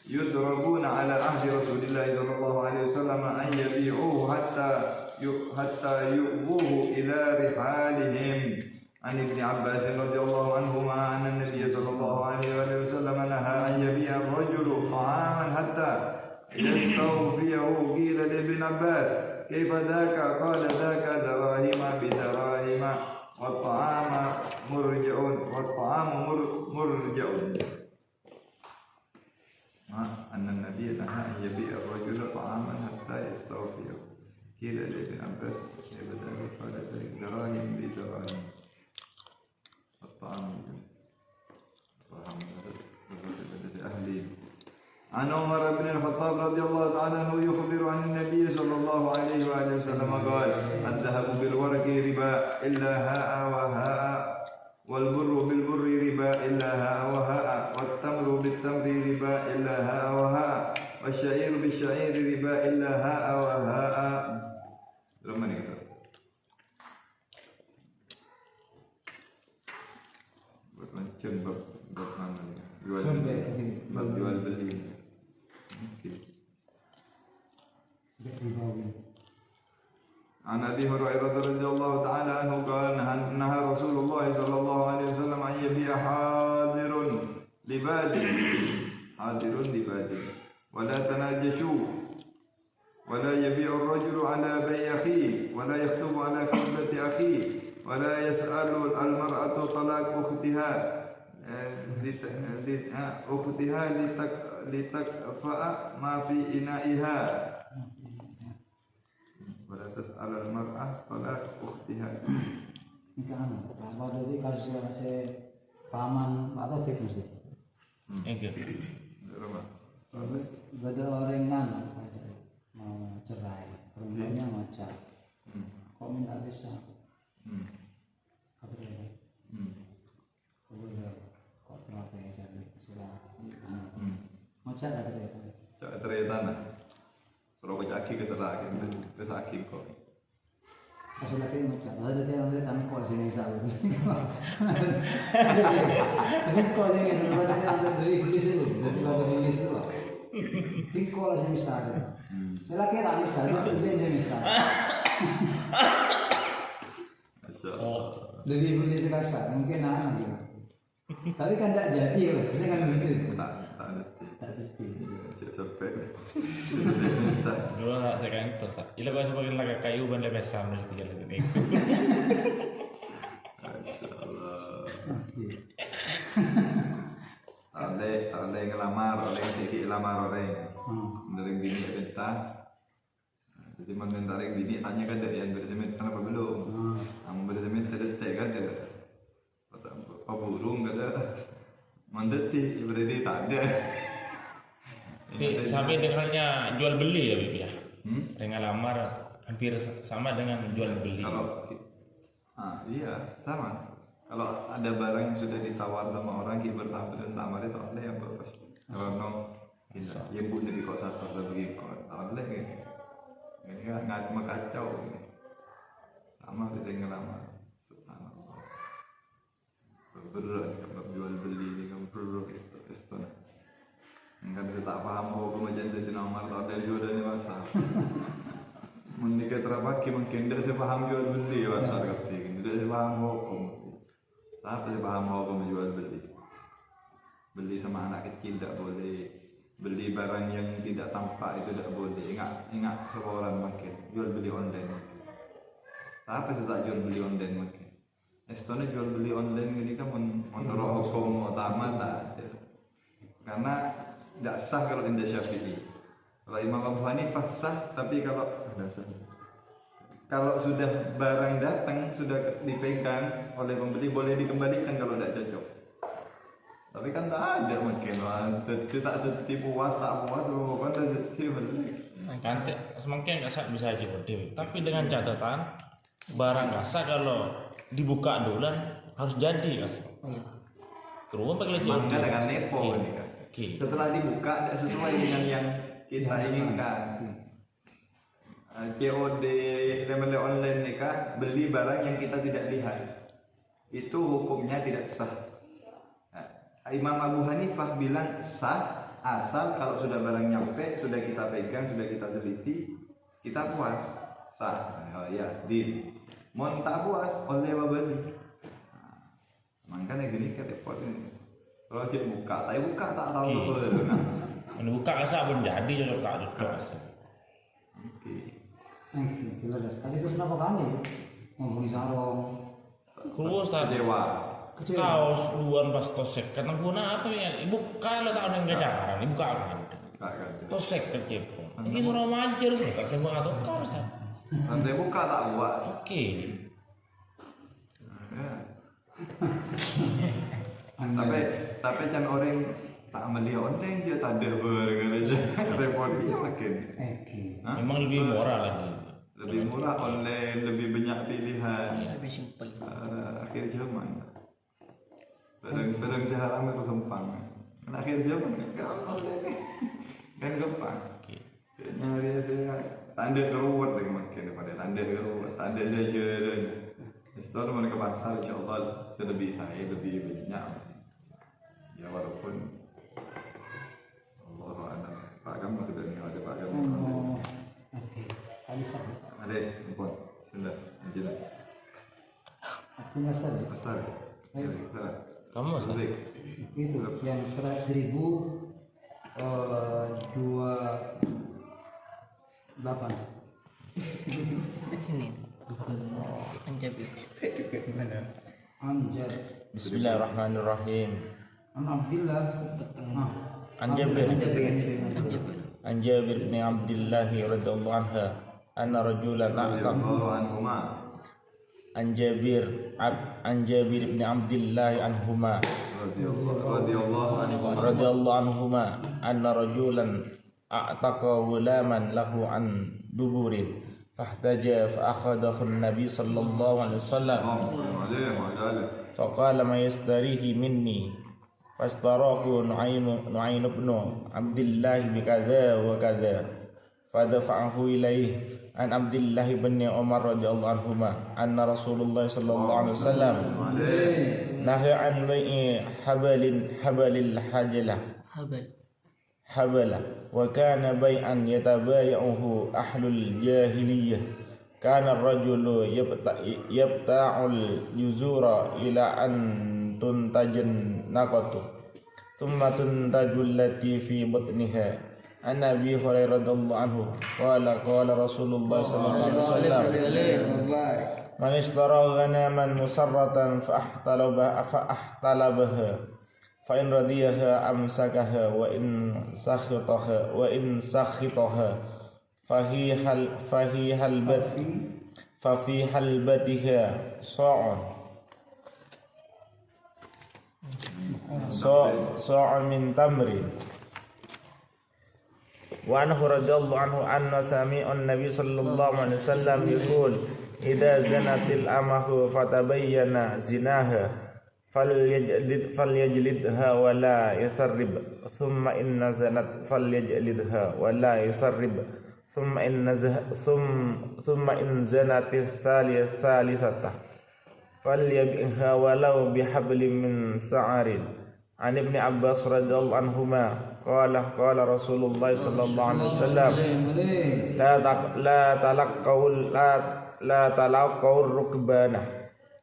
يضربون على عهد رسول الله صلى الله عليه وسلم أن يبيعوه حتى يؤوه إلى رحالهم. عن ابن عباس رضي الله عنهما أن النبي صلى الله عليه وسلم نهى أن يبيع الرجل طعاما حتى يستوفيه. قيل لابن عباس كيف ذاك؟ قال ذاك دراهم بدراهم والطعام مرجع. أن النبي نهى أن يبيع الرجل طعاما حتى يستوفيه. قيل لابن عباس كيف ذاك؟ قال ذاك دراهم بدراهم الطعام أهلي. عن عمر بن الخطاب رضي الله تعالى عنه يخبر عن النبي صلى الله عليه وآله وسلم قال الذهب بالورق ربا إلا هاء وهاء والبر بالبر ربا إلا هاء وهاء والتمر بالتمر ربا إلا هاء وهاء والشعير بالشعير ربا إلا هاء وهاء. لما نقرأ macam bab mana jual beli. عن أبي هريرة رضي الله تعالى عنه قال نهى رسول الله صلى الله عليه وسلم أن يبيع حاضر لباد ولا تناجشوا ولا يبيع الرجل على بيع أخيه ولا يخطب على خطبة أخيه ولا يسأل المرأة طلاق أختها لتكفأ ما في إنائها ولا تسأل المرأة طلاق أختها. Kalau dari kasus paman atau fix mesti. Beda orang kan mau cerai, perempuannya mau cerai. Kok minta bisa? Katanya. Kok kenapa ya saya mau cerai katanya. Cerai tanah. Kalau kaki keselaki, kesaki kok. Asal lagi macam, ada dia kan kau sini sahaja. Tapi kau sini sahaja ada dari beli dulu, dari beli dulu. Tingkau lah sini sahaja. Saya lagi tak bisa, itu je bisa. Dari beli sekasar, mungkin anak juga. Tapi kan tak jadi loh, saya kan begitu. Tak jadi. Sampai. Dulu tak tekan terus tak. Ila kau sebagai laga kayu benda biasa mesti tiga lagi. Ale ngelamar, ale sikit lamar orang. Dari bini kita. Jadi mana dari bini tanya kan dari yang bersemen kenapa belum? Ang bersemen terdetek kan dia. Apa burung kata. Mendeti berarti tak ada. Sampai dengannya jual beli ya Bibi ya. Dengan lamar hampir sama dengan jual beli. Kalau iya sama. Kalau ada barang yang sudah ditawar sama orang kita bertawar dan tamar itu ada yang bagus. Kalau no kita yang pun jadi kok satu atau begini kok ada gitu. Ini nggak cuma kacau. Sama kita ngelamar. Subhanallah. Berat kalau jual beli dengan produk itu. Kan kita tak faham hukum aja jadi nomor tak ada jual dan pasar. Menikah terapaki mungkin tidak saya paham jual beli pasar kafir. Tidak saya paham hukum. Tapi saya paham hukum jual beli. Beli sama anak kecil tidak boleh. Beli barang yang tidak tampak itu tidak boleh. Ingat seorang mungkin jual beli online. Siapa saya tak jual beli online mungkin. Estone jual beli online ini kan menurut hukum utama tak. Karena tidak sah kalau indah Syafi'i. Kalau Imam Abu Hanifah sah, tapi kalau sudah barang datang, sudah dipegang oleh pembeli boleh dikembalikan kalau tidak cocok. Tapi kan tak ada mungkin, tak tertipu puas, tak puas, bukan tertipu. Kan semungkin nggak sah bisa aja berdiri. Tapi dengan catatan barang nggak sah kalau dibuka dulu harus jadi asal. Keruan pakai lagi. Mangga dengan nepo ini kan. Setelah dibuka tidak sesuai dengan yang kita inginkan. COD beli online nikah, beli barang yang kita tidak lihat, itu hukumnya tidak sah. Imam Abu Hanifah bilang sah asal kalau sudah barang nyampe, sudah kita pegang, sudah kita teliti, kita puas, sah. Ya, deal. Mau tak puas, oleh beli. Makanya gini kan repot ini. Kalau cek buka, tapi buka tak tahu betul itu. Ini buka asal pun jadi cocok tak cocok. Oke. Jelas. Tadi itu kenapa kan ya? Ngomongin sarung. Keluar tadi. Dewa. Kaos luar pas tosek. Kata guna apa ya? Ibu kalau tak ada yang jarang, ibu kan. Tosek kecil. Ini suruh mancur, tak tembak atau kaos tak. Sampai buka tak puas. Oke. Ya. Tapi kan orang tak beli online dia tak ada barang aja. Repotnya makin. Memang lebih murah lagi. Lebih murah online, lebih banyak pilihan. Lebih simpel. Akhir zaman. Barang sekarang itu gampang. Akhir zaman kan gampang. Nyari saya tanda keluar lagi makin daripada tanda keluar, tanda saja dan setelah mereka pasar insyaallah lebih saya lebih banyak. Ya walaupun Allah ada Pak Gam sudah ada Pak Gam. Oke. Alisa. Ada import sudah jelas. Artinya tadi. Pasar. Kamu Ustaz? Itu yang 1.028. Ini. Anjabir. Amjad. Bismillahirrahmanirrahim. Abdillah. An Jabir Anjabir. An Jabir bin Abdullah radhiyallahu anhu anna rajulan Radhiyallahu anhuma. An Jabir bin Abdullah anhuma radhiyallahu anhuma anna rajulan a'taqa ghulaman lahu an duburin fahtaja fa akhadahu an-nabi sallallahu alaihi wasallam faqala ma yastarihi minni fastarahu Nu'aym ibn Abdullah bikadza wa kadza fadafa'ahu ilaihi an Abdullah bin Umar radhiyallahu anhuma anna Rasulullah sallallahu alaihi wasallam naha an bai'i habalil habala wa kana bai'an yatabaya'uhu ahlul jahiliyah kana ar-rajulu yabta'ul juzura ila an tuntajan naqatu thumma tuntajul lati fi batniha an Abi Hurairah radhiyallahu anhu qala Rasulullah sallallahu alaihi wasallam man ishtara ghanaman musarratan fa ahtalabaha fa in radiyaha amsakaha wa in sakhitaha fa fi halbatiha sa'un min tamrin wa anhu radhiyallahu anhu anna sami'an nabi sallallahu alaihi wasallam yaqul idza zanatil amahu fatabayyana zinaha falyajlidha wa la yusarrib thumma inna zanat falyajlidha wa la yusarrib thumma in zanatis thalithata falyabi'ha walau bihablin min sa'arin an ibni Abbas radhiyallahu anhuma qala Rasulullah sallallahu alaihi wasallam la talaqaw rukbana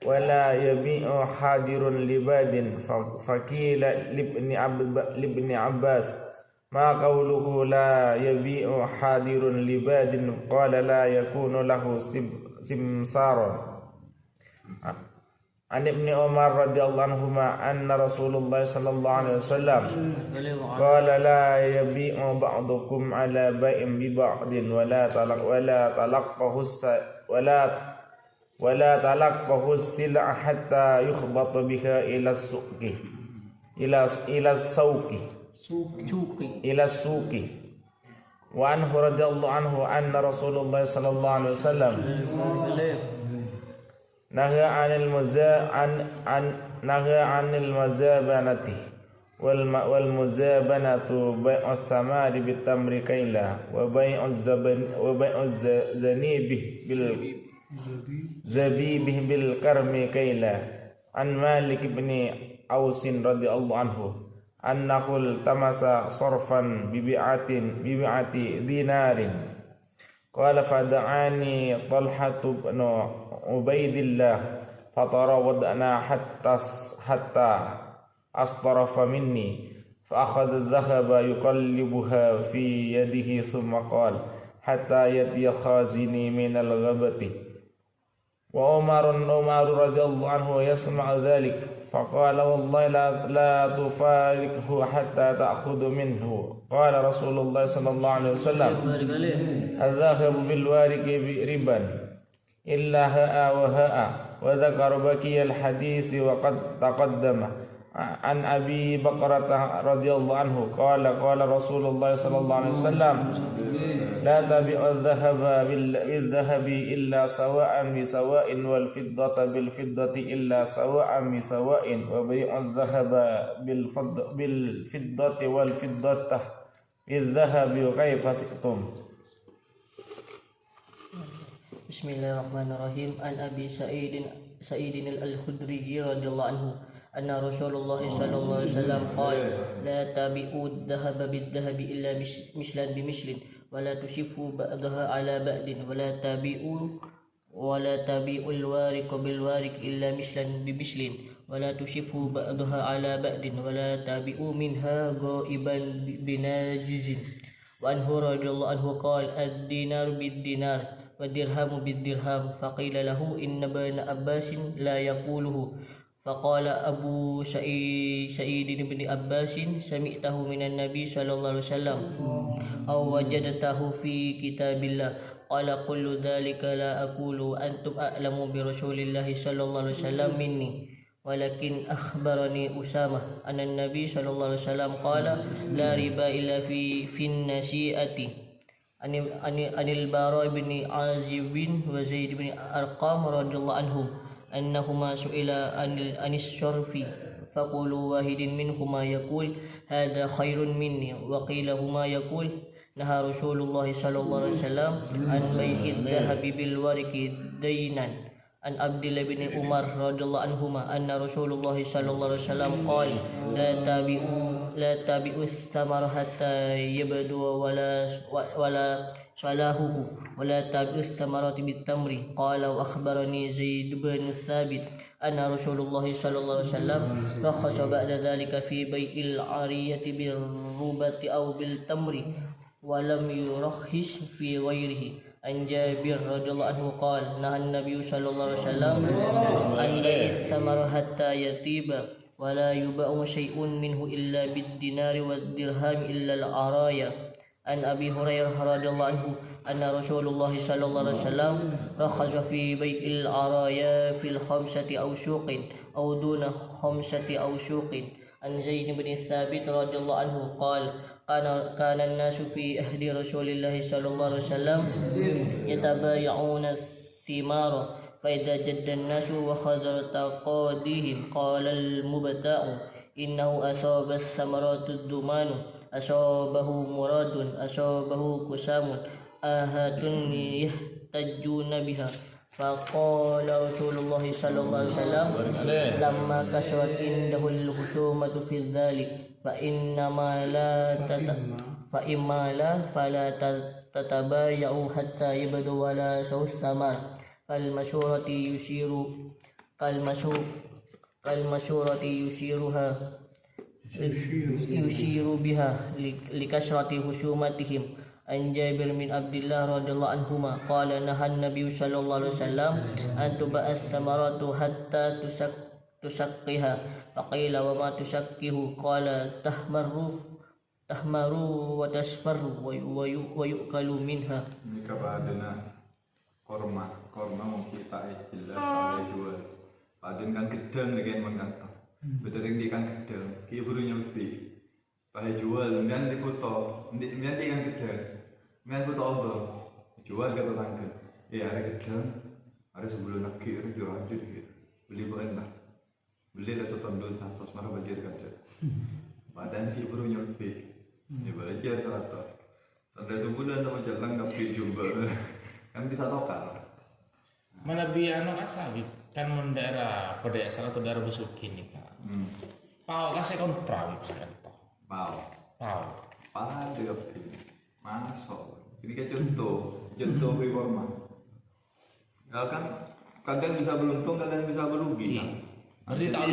wa la yabi'u hadirun libadin faqila libni Abbas ma qawluhu la yabi'u hadirun libadin qala la yakunu lahu simsaron an ibni Umar radhiyallahu anhuma anna Rasulullah sallallahu alaihi wasallam qala la yabi'u ba'dukum ala bai'in bi ba'din wa la talaqahu sil'a hatta yukhbata biha ila suqi wa anhu radhiyallahu anhu anna Rasulullah sallallahu alaihi wasallam naha 'anil mazabanati wal muzabanatu bai'us samari bit tamri kaila wa bai'uz zanibih bil zabibih bil karmi kaila. An Malik bin Aus radhiyallahu anhu annahu tamasa sarfan bibi'ati dinarin qala fada'ani Talhatu bin Ubaidillah fatarawadna hatta astarafa minni fa akhadha dhahaba yuqallibuha fi yadihi thumma qala hatta yatiya khazini min al-ghabati wa Umar radhiyallahu anhu yasma'u dhalik فقال والله لا تفارقه حتى تأخذ منه. قال رسول الله صلى الله عليه وسلم الذهب بالوارق ربا إلا هاء وهاء. وذكر بقي الحديث وقد تقدم. عن أبي بكرة رضي الله عنه قال قال رسول الله صلى الله عليه وسلم لا تبيع الذهب بالذهب إلا سواء بسواء والفضة بالفضة إلا سواء بسواء وبيع الذهب بالفضة والفضة بالذهب كيف شئتم. بسم الله الرحمن الرحيم. عن أبي سعيد الخدري رضي الله عنه أن رسول الله صلى الله عليه وسلم قال لا تبيعوا الذهب بالذهب إلا مثلا بمثل ولا تشفوا بعضها على بعض ولا تبيعوا الوارق بالوارق إلا مثلا بمثل ولا تشفوا بعضها على بعض ولا تبيعوا منها غائبا بناجز. وعنه رضي الله عنه قال الدينار بالدينار والدرهم بالدرهم. فقيل له إن ابن عباس لا يقوله. فقال أبو سعيد بن عباس سمعته من النبي صلى الله عليه وسلم أو وجدته في كتاب الله. قال كل ذلك لا أقول أنتم أعلم برسول الله صلى الله عليه وسلم مني ولكن أخبرني أسامة أن النبي صلى الله عليه وسلم قال لا ربا إلا في النسيئة. عن البراء بن عازب وزيد بن أرقام رضي الله عنهم أنهما سئلا عن الصرف فقول واحد منهما يقول هذا خير مني وقيل هما يقول نهى رسول الله صلى الله عليه وسلم عن بيع الذهب بالورق دينا. عن عبد الله بن عمر رضي الله عنهما أن رسول الله صلى الله عليه وسلم قال لا تبيعوا الثمر حتى يبدو ولا صلاحه ولا تبيعوا الثمرات بالتمر. قال وأخبرني زيد بن ثابت أن رسول الله صلى الله عليه وسلم رخص بعد ذلك في بيع العارية بالربة أو بالتمر ولم يرخص في غيره. عن جابر رضي الله عنه قال نهى النبي صلى الله عليه وسلم عن بيع الثمر حتى يطيب ولا يباع شيء منه إلا بالدينار والدرهم إلا العرايا. عن أبي هريرة رضي الله عنه أن رسول الله صلى الله عليه وسلم رخص في بيع العرايا في الخمسة أوسق أو دون خمسة أوسق. عن زيد بن ثابت رضي الله عنه قال كان الناس في عهد رسول الله صلى الله عليه وسلم يتبايعون الثمار فإذا جد الناس وخذر تقاضيهم قال المبتاع إنه أصاب الثمرات الدمان أصابه مراد أصابه كسام آهات يحتجون بها. فقال رسول الله صلى الله عليه وسلم لما كسرت عنده الخصومة في ذلك فإما لا فلا تتبايعوا حتى يبدو ولا سوء الثمر كالمشورة يشير بها لكثرة خصومتهم. عن جابر بن عبد الله رضي الله عنهما قال نهى النبي صلى الله عليه وسلم أن تباع الثمرات حتى تسقها. فقيل وما تسقه قال تحمر وتصفر ويؤكل منها. Ini kepadanya korma mau kita jelas kalau jual. Padahal kan gedang dengan mengatakan betul yang di kan gedang, kia burunya lebih. Bahaya jual, kemudian di foto, kemudian di kan gedang, kemudian foto apa? Jual ke tetangga. Ada gedang, ada sebelum nak kira jual gitu. Beli bahan lah, beli lah setondol 100 marah bagi ada. badan ti baru nyelpi dia baca 100 sampai sebulan sama jalan nggak juga kan bisa tokar Mana biano kasabi kan mendera pedesaan atau daerah besuki nih Pak. Pau kasih kontra bisa toh. pau pada masuk ini kayak contoh reforma ya kan kadang bisa beruntung kadang bisa berugi kan? Berarti tak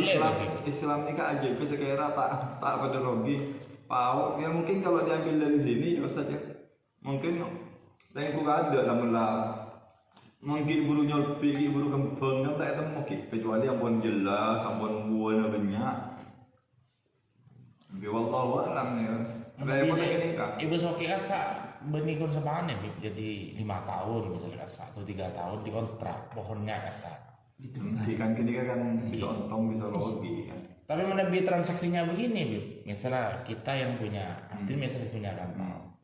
Islam ini kan aja ke sekira tak pada rugi pau ya mungkin kalau diambil dari sini ya saja mungkin saya gak ada namun lah mungkin buru nyolpi buru kembang kan tak ada mungkin kecuali ampun jelas ampun buah banyak wallahu alam ya repot gini kan ibu soki kasa benih konsepanen jadi 5 tahun misalnya kasa atau 3 tahun dikontrak pohonnya kasa ikan kini kan bisa untung bisa rugi kan tapi mana bi transaksinya begini Bib. Misalnya kita yang punya artinya misalnya punya kapal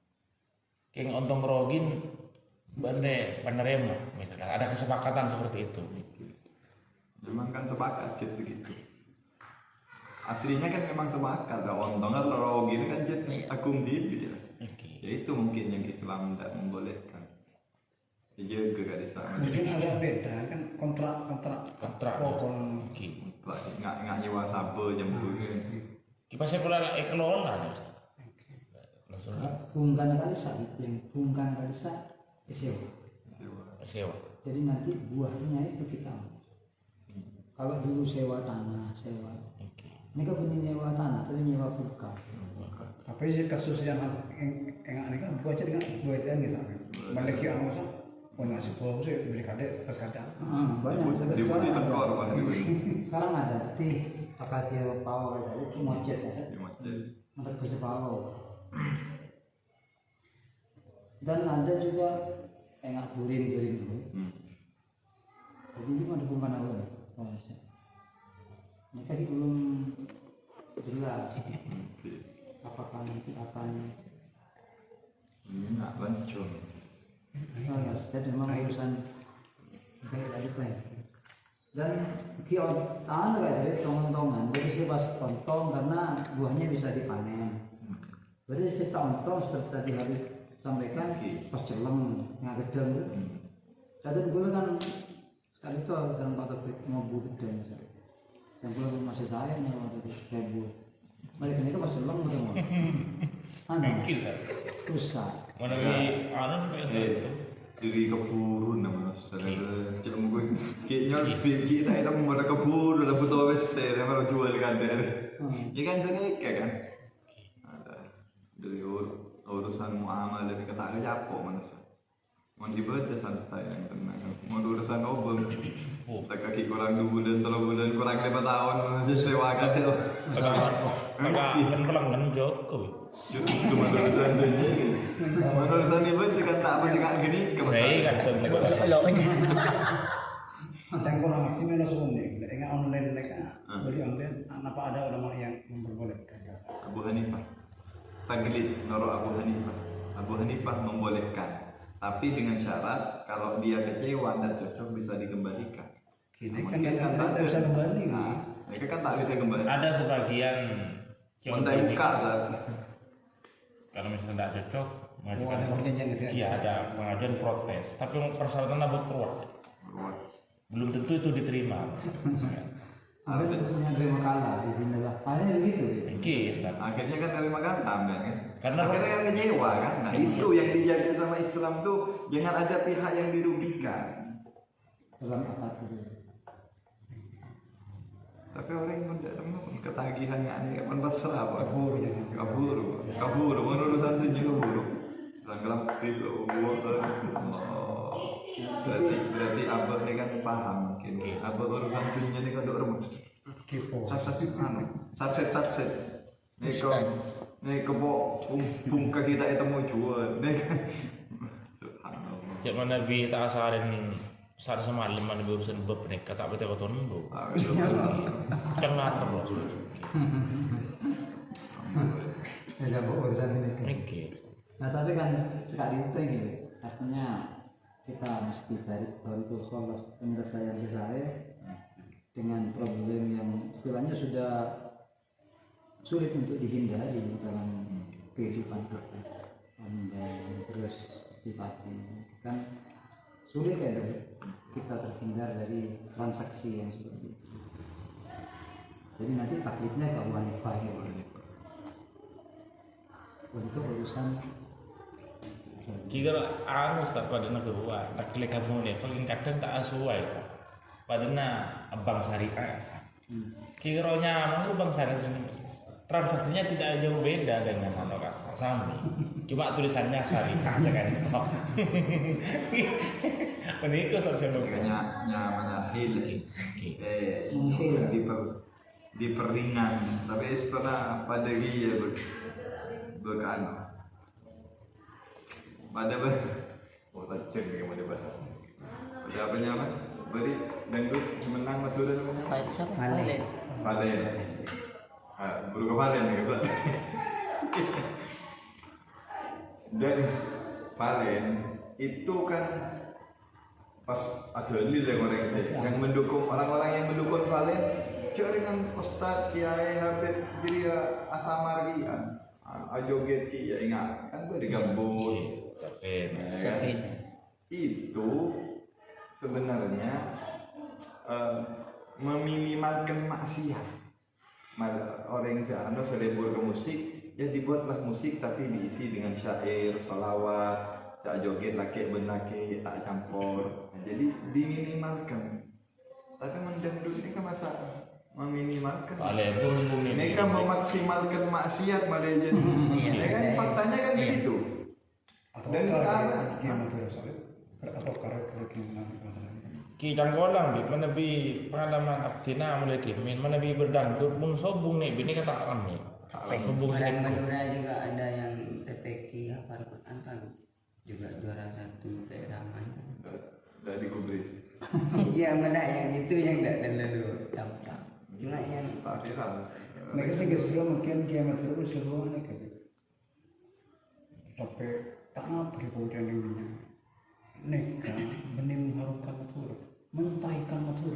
kayak untung rogin penerima misalnya ada kesepakatan seperti itu memang kan sepakat gitu aslinya kan memang sepakat kalau untung kan rugi ini kan jadi agung gitu ya itu mungkin yang Islam tidak membolehkan dijaga gak bisa mungkin agak beda kan kontrak nggak nyewa sabu jam dulu kita saya pula kelola bungkan kalisa yang bungkan kalisa sewa jadi nanti buahnya itu kita kalau dulu sewa tanah ini kan punya nyewa tanah tapi nyewa buka tapi kasus yang ini kan buahnya dengan buahnya gitu balik yang masa punya si buah sih beli kade pas kadang banyak sekarang ada di akadio power saya itu mocet ya untuk bisa power dan ada juga enggak turin dulu jadi ini ada bukan apa ini kan belum jelas apakah nanti akan nggak lancung jadi memang urusan baik lagi plan dan kiot guys tong-tongan jadi sih pas ontong karena buahnya bisa dipanen berarti cerita ontong seperti tadi Habib sampaikan pas celeng nggak gedeng dan gue kan sekali itu dalam Pak Topik mau budek dan yang gue masih sayang ya waktu itu ribu mereka ini pas celeng udah mau mungkin lah susah mana di sampai itu jadi keburu nama saudara cuma gue kayaknya kita itu mau ada keburu ada butuh besar yang baru jual kan ini kan sedikit kan ada dari urusan muamalah dari kata ada japo mana sih mau dibaca santai yang tenang mau urusan obeng tak kaki kurang 2 bulan 3 bulan kurang 5 tahun sewakan itu kan pelanggan Jokowi cuma urusan dunia urusan ibadah kan tak apa juga gini kan dan kurang aktif mana sebenarnya enggak online mereka beli online apa ada ulama yang memperbolehkan Abu Hanifah taklid Abu Hanifah membolehkan tapi dengan syarat kalau dia kecewa dan cocok bisa dikembalikan. Kini kan tidak bisa kembali. Mereka kan tak bisa kembali. Ada sebagian Mondai buka kalau misalnya tidak cocok, ada perjanjian gitu ya? Iya ada pengajuan protes. Tapi persyaratan abad keluar. Belum tentu itu diterima. Mungkin punya terima kalah di sini lah. Akhirnya begitu. Akhirnya kan terima kalah kan? Karena akhirnya kan kecewa kan. Nah itu yang dijaga sama Islam tuh jangan ada pihak yang dirugikan. Dalam akad itu. Tapi orang yang tidak teman ketagihannya ini kan pasrah apa? Kabur. Urusan itu kabur. Sanggalam itu berarti abah ini kan paham mungkin. Abah urusan dunia ini kan dok remuk. Satset. Nih kebo bungka kita itu mau jual. Nih kan. Cuma Nabi tak asarin saat semalam mana berurusan bab nih kata betul betul nunggu. Kan ngatur loh. Ya urusan ini. Nah tapi kan sekali itu gini, artinya kita mesti cari baru penyelesaian dengan problem yang istilahnya sulit untuk dihindari dalam kehidupan kita. Online terus sifatnya kan sulit ya kita terhindar dari transaksi yang seperti itu. Jadi nanti taklidnya ke wanita ya. Untuk urusan Kira anu Ustaz pada negara tak klik kamu deh, paling kadang tak asuai Ustaz. Padahal abang syariah Ustaz. Kira nyaman abang syariah transaksinya tidak jauh beda dengan anu kasar sami. Cuma tulisannya syariah aja kan. Menikah Ustaz Makanya namanya hil. Diperingan. Tapi setelah pada dia berkano. Pada tajam yang pada bahas. Pada apa nyaman? Beri dangdut menang masuk dalam namanya. Valen. Valen. Baru ke Valen nih kan. Dan Valen itu kan pas ada lil yang saya yang mendukung orang-orang yang mendukung Valen. Jaringan Ustaz Kiai Habib Jiria Asamargi Ajoget Ki ya ingat kan gue di gambus. Sapin. Itu sebenarnya meminimalkan maksiat. Orang yang anu selebur ke musik, ya dibuatlah musik tapi diisi dengan syair, sholawat, sak joget laki benaki tak campur. Nah, jadi diminimalkan. Tapi mendangdut ini kan masa meminimalkan. Ini kan memaksimalkan maksiat malah jadi. Ya kan faktanya kan begitu. Dan Ki jangkolang bi menebi pengalaman aktina mulai kimin menebi berdangdut pun sobung nih bini kata alam nih. Sobung Orang sedekah. Madura juga ada yang TPK hafal Quran kan juga juara 1 daerah mana. Dari Kubris. Iya mana yang itu yang tidak terlalu tampak. Cuma yang Tak kira. mereka sih justru mungkin kiamat itu seluruh anak gitu. Tapi tak apa kemudian ini neka benih mengharumkan matur, mentaikan matur.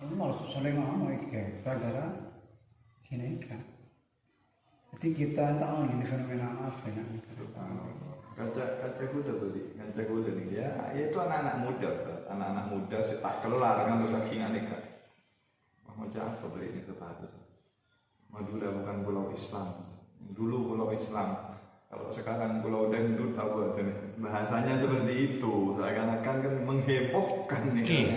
Aku malah saling ngomong kayak gara-gara ini kan. Jadi kita tahu ini fenomena apa ya? Kaca kuda tadi, kaca kuda nih ya. Itu anak-anak muda, anak-anak muda sih tak kelar kan terus saking aneka. Macam apa beli ini kata Madura bukan pulau Islam. Dulu pulau Islam. Kalau sekarang pulau dangdut apa sini? Bahasanya seperti itu. Seakan-akan kan menghebohkan nih.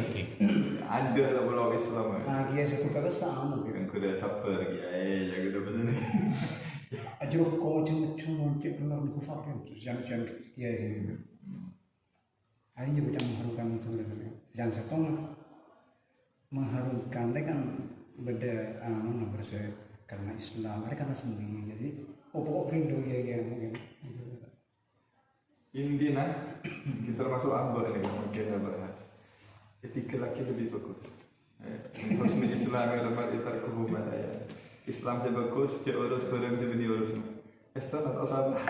Ada lah pulau Islam. Nah, kiai situ kata sama gitu. Kan kuda saper kiai, ya kuda betul nih. Ajarok kau macam cek kelar di kufar kan, jangan kiai. Hari ini kita mengharumkan itu jangan setong mengharumkan kan beda anu bersih karena Islam, mereka karena sendiri jadi pokok rindu ya mungkin. Intinya kita termasuk amba nih mungkin bahas. Etika laki lebih bagus. Husnul Islam dalam itar kubuman ya. Islam saya bagus, dia urus barang dia bini urus. Eston atau sahabat.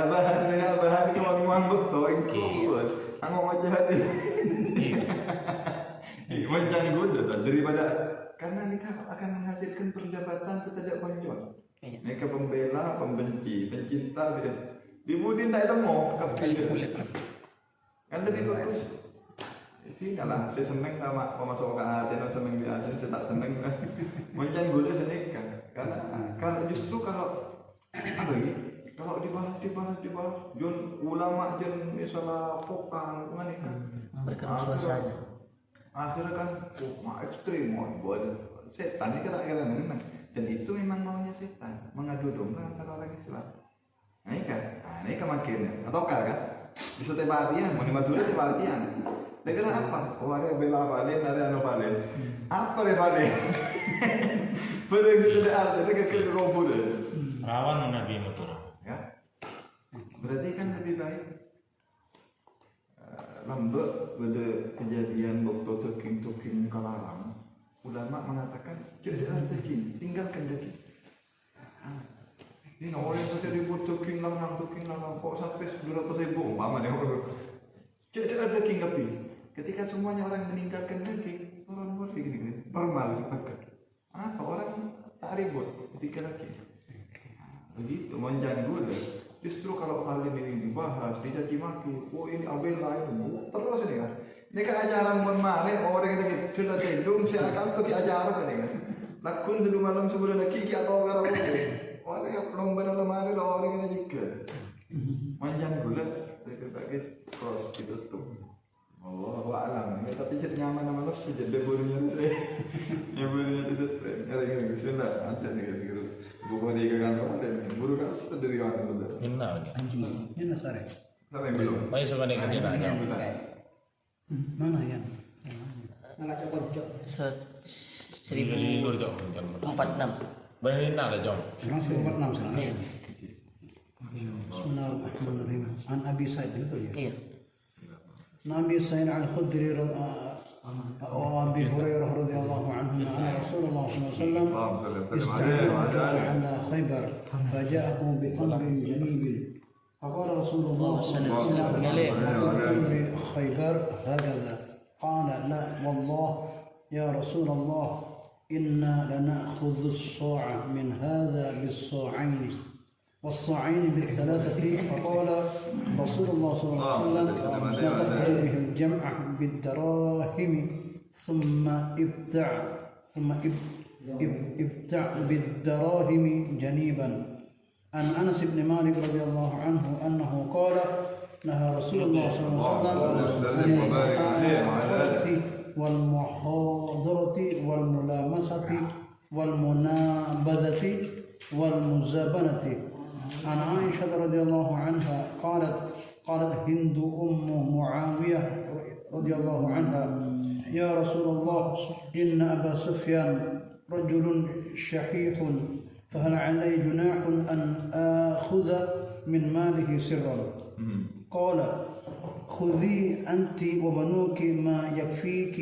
Abah itu mau ngambek tuh yang kuat. Anggo macam hati. Macam goda daripada karena nikah akan menghasilkan perdebatan setidak panjang. Mereka pembela, pembenci, pencinta, dibudin tak temu. Kan lebih bagus. Sini lah, saya seneng sama pemasok ke hati, seneng di hati, saya tak seneng. Macam goda senikah. Karena justru kalau apa lagi? Kalau dibahas, Jon ulama Jon misalnya vokal, mana kan? Memberikan suasana. Akhirnya kan, ekstrim, buat setan ini kata-kata memang. Dan itu memang maunya setan, mengadu domba antara orang Islam. Nah ini kan makinnya, atau kan? Di setiap harian, mau di Madura setiap harian. Negara apa? Oh ada bela Valen, ada anu Valen. Apa deh Valen? Pergi tidak ada, itu kekil roboh deh. Rawan Nabi Madura. Ya, berarti kan lebih baik. Lambek pada kejadian waktu tuking kalarang, ulama mengatakan tidak tuking, tinggalkan tuking. Ini orang saja ribut tuking larang, kok sampai 200.000 umpama nih orang. Tidak ada tuking tapi ketika semuanya orang meninggalkan tuking, orang gini, normal dipakai. Apa orang tak ribut ketika lagi. Begitu manjang gula. Justru kalau hal ini dibahas, dicaci maki, oh ini abela ini, terus ini kan. Ini kan ajaran mohon mare orang yang sudah tendung silakan tuh ajaran ini kan. Lakun dulu malam sebelum lagi atau orang lain. Orang yang belum benar lemari lah orang ini juga. Manjang gula, saya pakai cross itu tuh. Oh, alam. Tapi jadi nyaman sama lo sih jadi burungnya saya. Ya burungnya itu tren. Ada yang gitu lah. Ada nih gitu. Bukan dia kan ada nih. Burung kan itu dari mana dulu? Inna. Anjing. Ini sare. Siapa yang belum? Mai suka nih kerja aja. Mana yang? Nggak cukup jok. 46. Bayar Inna lah Jom. Sekarang 1046 sekarang. Iya. Bismillahirrahmanirrahim. An Abi Sa'id betul ya? Iya. Nabi Sa'id al-Khudri وأبي هريرة رضي الله عنهما أن رسول الله صلى الله عليه وسلم استعمل على خيبر فجاءه بطلب جنيب فقال رسول الله صلى الله عليه وسلم خيبر هكذا قال لا والله يا رسول الله إنا لنأخذ الصاع من هذا بالصاعين والصاعين بالثلاثة فقال رسول الله صلى الله عليه وسلم لا تفعل به الجمع بالدراهم ثم ابتع بالدراهم جنيبا. عن أنس بن مالك رضي الله عنه أنه قال نهى رسول الله صلى الله عليه وسلم عن المحاضرة والمحاضرة والملامسة والمنابذة والمزابنة. عن عائشة رضي الله عنها قالت هند أم معاوية رضي الله عنها يا رسول الله إن أبا سفيان رجل شحيح فهل علي جناح أن آخذ من ماله سرا؟ قال خذي أنت وبنوك ما يكفيك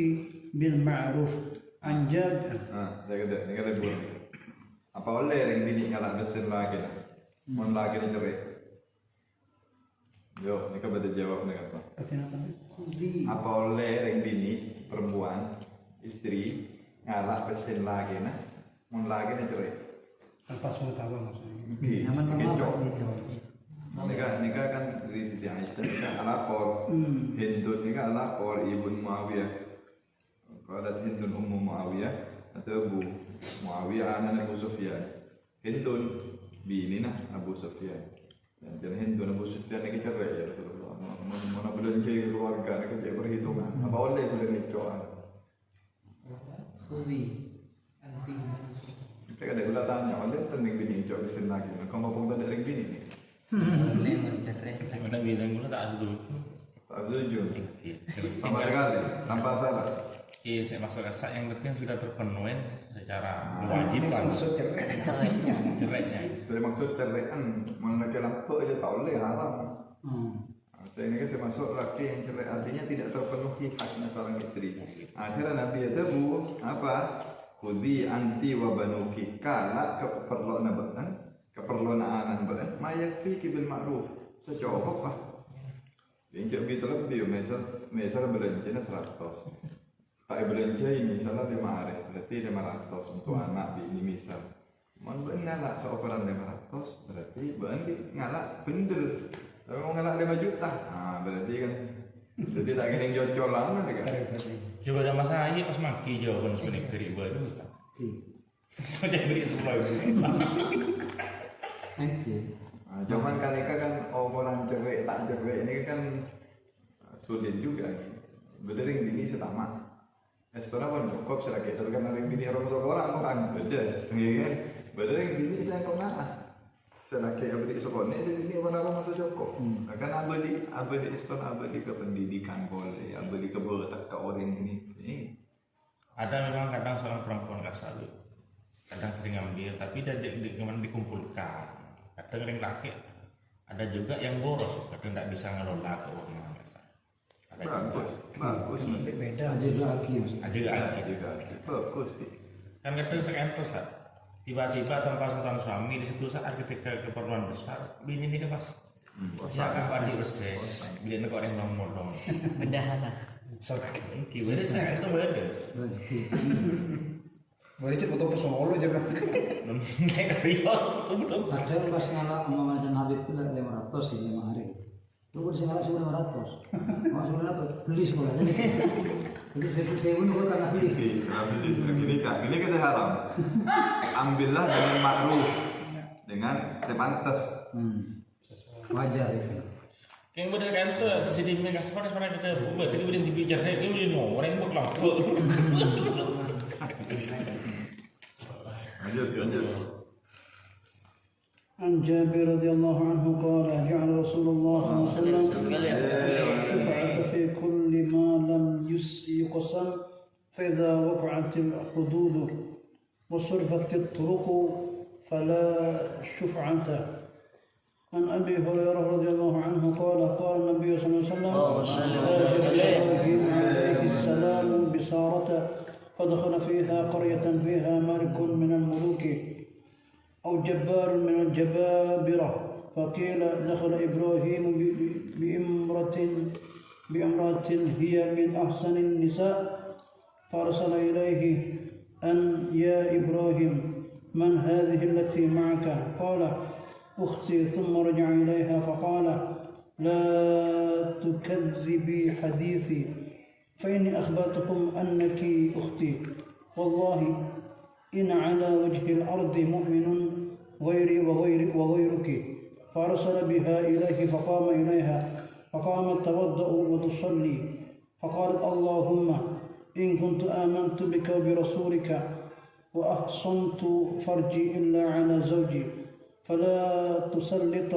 بالمعروف. عن جابر. Ini kata gue. Apa oleh yang bini ngalah mesin lagi lah? Mon lagi ni cerai. Yo, ni kau benda jawab ni apa? Apa oleh yang bini perempuan istri ngalah mesin lagi nah? Mon lagi ni cerai. Tanpa pengetahuan maksudnya. Nikah kan dari Siti Aisyah nikah lapor. Hindun nikah lapor ibu Muawiyah. Kalau Hindun ummu Muawiyah atau Abu Muawiyah anak Abu Sufyan. Hindun bini nah Abu Sufyan. Dan Hindun Abu Sufyan ni cerai ya Rasulullah. Mana belanja keluarga ni kerja perhitungan. Apa oleh boleh nicoan? Khuzi. Anti. Kita ada ulah tanya oleh tentang bini nico kesin lagi. Kau mau pun tak ada bini ni. Lemon cerai. Mana bilang gula tak ada. Tak setuju. Sama sekali. Tanpa salah. Iya, saya maksud rasa yang penting sudah terpenuhi secara kewajiban. Cerainya. Saya maksud ceraian, mana lampu aja tak boleh haram. Saya ini kan saya masuk laki yang cerai artinya tidak terpenuhi haknya seorang istri. Akhirnya Nabi itu apa? Khudi anti wa banuki kala keperluan nabakan, keperluan anak nabakan, mayakfi bil ma'ruf. Secukup lah. Yang jadi terlebih, misal belanjanya 100. Pak belanja ini misalnya 500, berarti 500 untuk anak bini misal. Mau ngalak seoperan 500, berarti berarti ngalak bendel. Tapi mau ngalak 5 juta, berarti kan, jadi tak kena jocol lama kan? Coba ada masa aja pas maki jawaban sebenarnya kiri baru Ustaz. Saja beri semua. Cuman kali kan orang cerai tak cerai ini kan sulit juga. Berdering bini setamak. Setelah pun cukup selagi terus kan orang bini orang beda, kan? Beda yang bini saya kau nak, selagi abadi sekolah ini mana orang masuk cukup. Kan abadi sekolah abadi ke pendidikan boleh, abadi ke bertak ke orang ini. Ada memang kadang seorang perempuan kasar, kadang sering ambil, tapi kemana dikumpulkan. Kadang yang laki, ada juga yang boros, kadang tidak bisa ngelola keuangan. Bagus. Beda aja lagi. Bagus sih. Kan kadang sekentos tak. Tiba-tiba tanpa sultan suami di situ saat ketika keperluan besar, bini ini pas. Siapa padi besar, bini nak orang ngomong. Bendahara. Sorry. Kiwede saya itu beda. Bericet foto pesolo aja kan. Saya pas ngalah sama dan Habib itu 500 sih 5 hari. Lu udah ngalah 500. Mau 500 beli sekolah. Jadi saya pun karena beli. Gini kan saya haram. Ambillah dengan ma'ruf, dengan sepantas. Wajar itu. Kayak bener kan tuh, sedih mereka sepantas kita buat, tapi kemudian dibicara kayak ini mau orang buat langsung. Lanjut. عن جابر رضي الله عنه قال جعل رسول الله صلى الله عليه وسلم الشفعة في كل ما لم يقسم فإذا وقعت الحدود وصرفت الطرق فلا شفعة. عن أبي هريرة رضي الله عنه قال قال النبي صلى الله عليه وسلم إبراهيم عليه السلام بسارة فدخل فيها قرية فيها ملك من الملوك أو جبار من الجبابرة فقيل دخل إبراهيم بامرأة هي من أحسن النساء فأرسل إليه أن يا إبراهيم من هذه التي معك؟ قال أختي. ثم رجع إليها فقال لا تكذبي حديثي فإني أخبرتكم أنك أختي والله إن على وجه الأرض مؤمن غيري وغيرك. فأرسل بها إليه فقام إليها فقامت توضأ وتصلي فقالت اللهم إن كنت آمنت بك وبرسولك وأحصنت فرجي إلا على زوجي فلا تسلط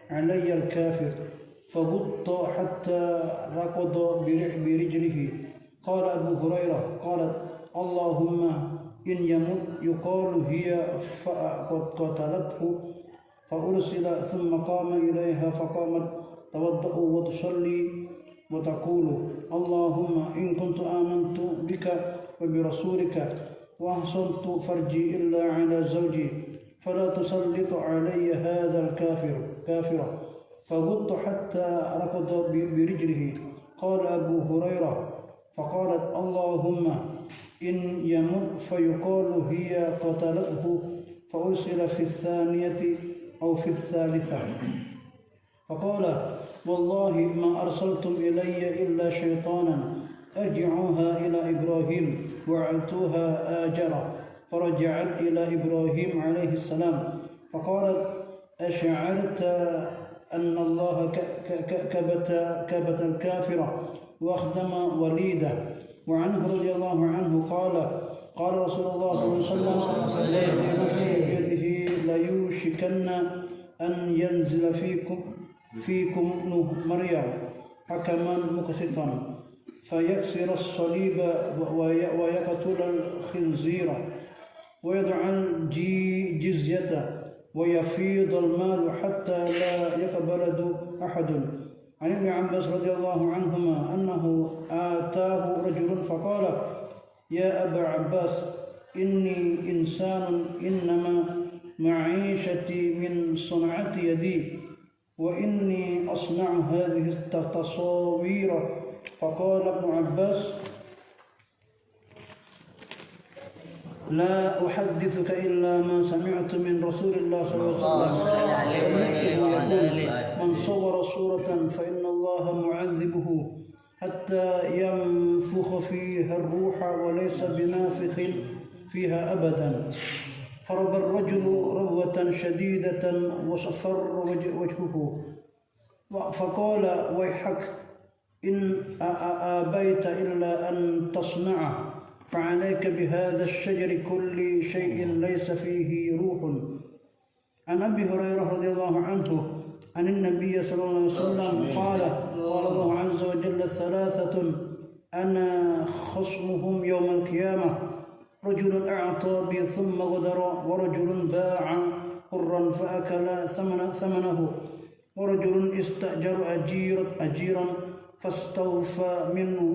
علي الكافر. فغط حتى ركض برجله. قال أبو هريرة قالت اللهم إن يمت يقال هي فقتلته. فأرسل ثم قام إليها فقامت توضأ وتصلي وتقول اللهم إن كنت آمنت بك وبرسولك وأحصنت فرجي إلا على زوجي فلا تسلط علي هذا الكافر. فغط حتى ركض برجله. قال أبو هريرة فقالت اللهم إن يمت فيقال هي قتلته. فأرسل في الثانية أو في الثالثة فقال والله ما أرسلتم إلي إلا شيطانا أرجعوها إلى إبراهيم وأعطوها آجرا. فرجعت إلى إبراهيم عليه السلام فقالت أشعرت أن الله كبت الكافرة وأخدم وليده. وعنه رضي الله عنه قال قال رسول الله صلى الله عليه وسلم ليوشكن أن ينزل فيكم ابن مريم حكما مقسطا فيكسر الصليب ويقتل الخنزير ويدع الجزية ويفيض المال حتى لا يقبل أحد. عن ابن عباس رضي الله عنهما أنه آتاه رجل فقال يا أبا عباس إني إنسان إنما معيشتي من صنعة يدي وإني أصنع هذه التصاوير. فقال ابن عباس لا أحدثك إلا ما سمعت من رسول الله صلى الله عليه وسلم من صور صورة فإن الله معذبه حتى ينفخ فيها الروح وليس بنافخ فيها أبدا. فرب الرجل ربوة شديدة وصفر وجهه فقال ويحك إن آبيت إلا أن تصنعه فعليك بهذا الشجر كل شيء ليس فيه روح. عن أبي هريرة رضي الله عنه عن النبي صلى الله عليه وسلم قال قال الله عز وجل ثلاثة أنا خصمهم يوم القيامة رجل أعطى بي ثم غدر ورجل باع حرا فأكل ثمنه ورجل استأجر أجيرا فاستوفى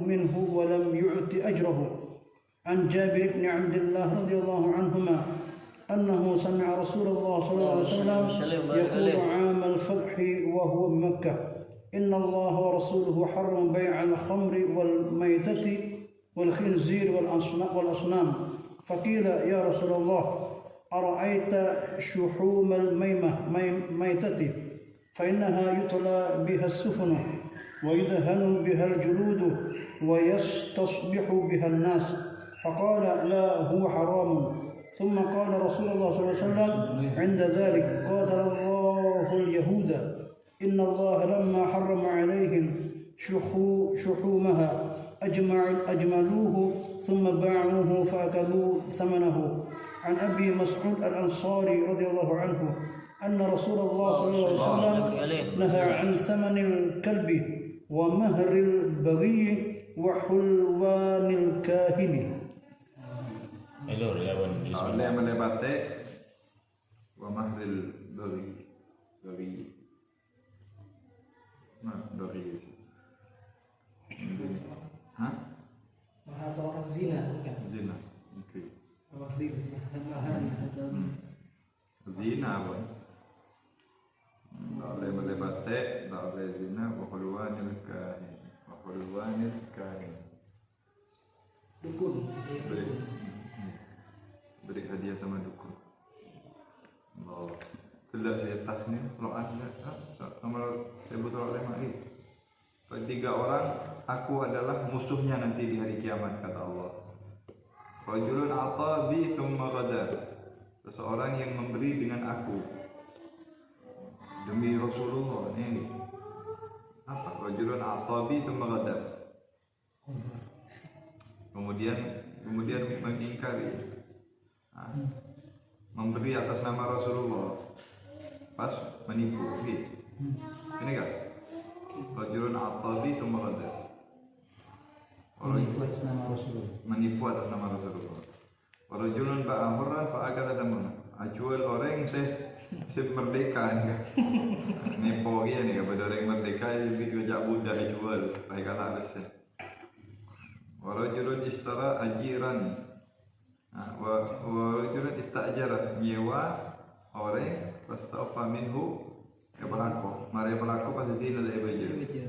منه ولم يعط أجره. عن جابر بن عبد الله رضي الله عنهما أنه سمع رسول الله صلى الله عليه وسلم يقول عام الفتح وهو بمكة إن الله ورسوله حرم بيع الخمر والميتة والخنزير والأصنام فقيل يا رسول الله أرأيت شحوم الميتة فإنها يطلى بها السفن ويدهن بها الجلود ويستصبح بها الناس. فقال لا هو حرام. ثم قال رسول الله صلى الله عليه وسلم عند ذلك قاتل الله اليهود إن الله لما حرم عليهم شحومها أجملوه ثم باعوه فأكلوا ثمنه. عن أبي مسعود الأنصاري رضي الله عنه أن رسول الله صلى الله عليه وسلم نهى عن ثمن الكلب ومهر البغي وحلوان الكاهن. Elur ya bun. Oleh melebatik wa mahril dori. Dori. Hah? Mahal seorang zina bukan? Zina. Okey. Mahal. Zina pun. Tak boleh melebatik, tak boleh zina, wa hulwanil kahin. Dukun. Beri hadiah sama dukun. Allah. Kelak saya tas ni, kalau ada, sama saya betul oleh mak ni. Tiga orang, aku adalah musuhnya nanti di hari kiamat, kata Allah. Rajulun ata bi thumma ghadar. Seseorang yang memberi dengan aku demi Rasulullah ni. Apa? Rajulun ata bi thumma ghadar. Kemudian mengingkari. Memberi atas nama Rasulullah, pas menipu. Ini kan? Rajulun a'tabi thumma ghadar. Menipu atas nama Rasulullah. Menipu atas nama Rasulullah. Rajulun ba'a hurran fa'akala thamana. Jual orang saya merdeka ni kan. Nipu dia ni kan, pada orang merdeka dia jual budak jual supaya kalah habis. Rajulun ishtara ajiran. Warajulun istajara, nyewa orang fastaufa minhu ya pelaku. Mari pelaku pasti dia nak bekerja.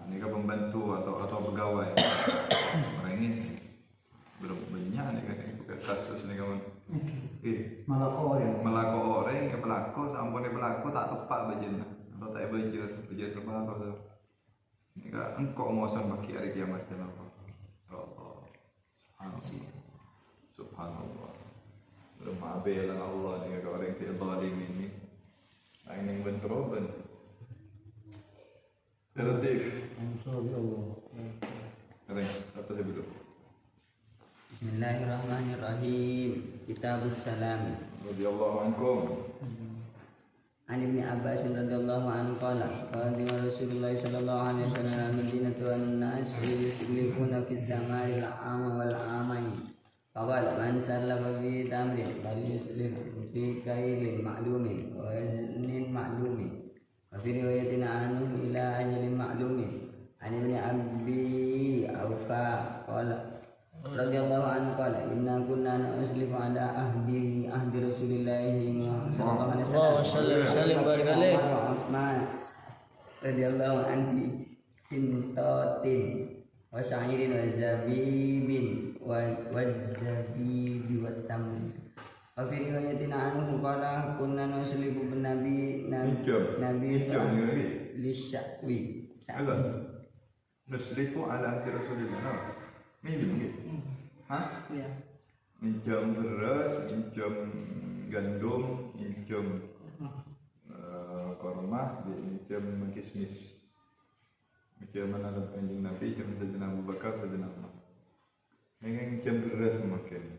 Ni kan pembantu atau pegawai. Orang ini belum banyak ni kan kasus ni kan. Melako orang yang pelaku sampai ni pelaku tak tepat bekerja. Atau tak bekerja sebab apa tu? Ni kan engkau mausan bagi hari kiamat kenapa? Allah. Subhanallah. Bermabelan Allah dengan orang si zalim ini. Lain yang benseroban. Relatif. Keren, apa saya dulu? Bismillahirrahmanirrahim. Kitabus Salam. Radhiyallahu ankum. An Ibnu Abbas radhiyallahu anhu qala qala Rasulullah sallallahu alaihi wasallam al-Madinatu an-nas yuslifuna fi zamani al-'am wal 'amain. Faqala man sallafa fi tamrin fal yuslif fi kailin ma'lumin wa waznin ma'lumin. Wa fi riwayatin anhu ila ajalin ma'lumin. An Ibnu Abi Aufa qala radhiyallahu anhu qala inna kunna nuslifu ala ahdi Rasulillah sallallahu alaihi wasallam barkali Utsman radhiyallahu anhu tintatin wa sya'irin wa zabibin wa zabibi wa tamr. Wa fi riwayatin anhu qala kunna nuslifu bin nabi lisyawi. Nuslifu ala ahdi Rasulillah. Minjem gitu. Hah? Ya. Minjem beras, minjem gandum, minjem korma, minjem kismis. Minjem mana ada kanjeng Nabi, minjem Sayyidina Abu Bakar, Sayyidina Umar. Minjem beras makan.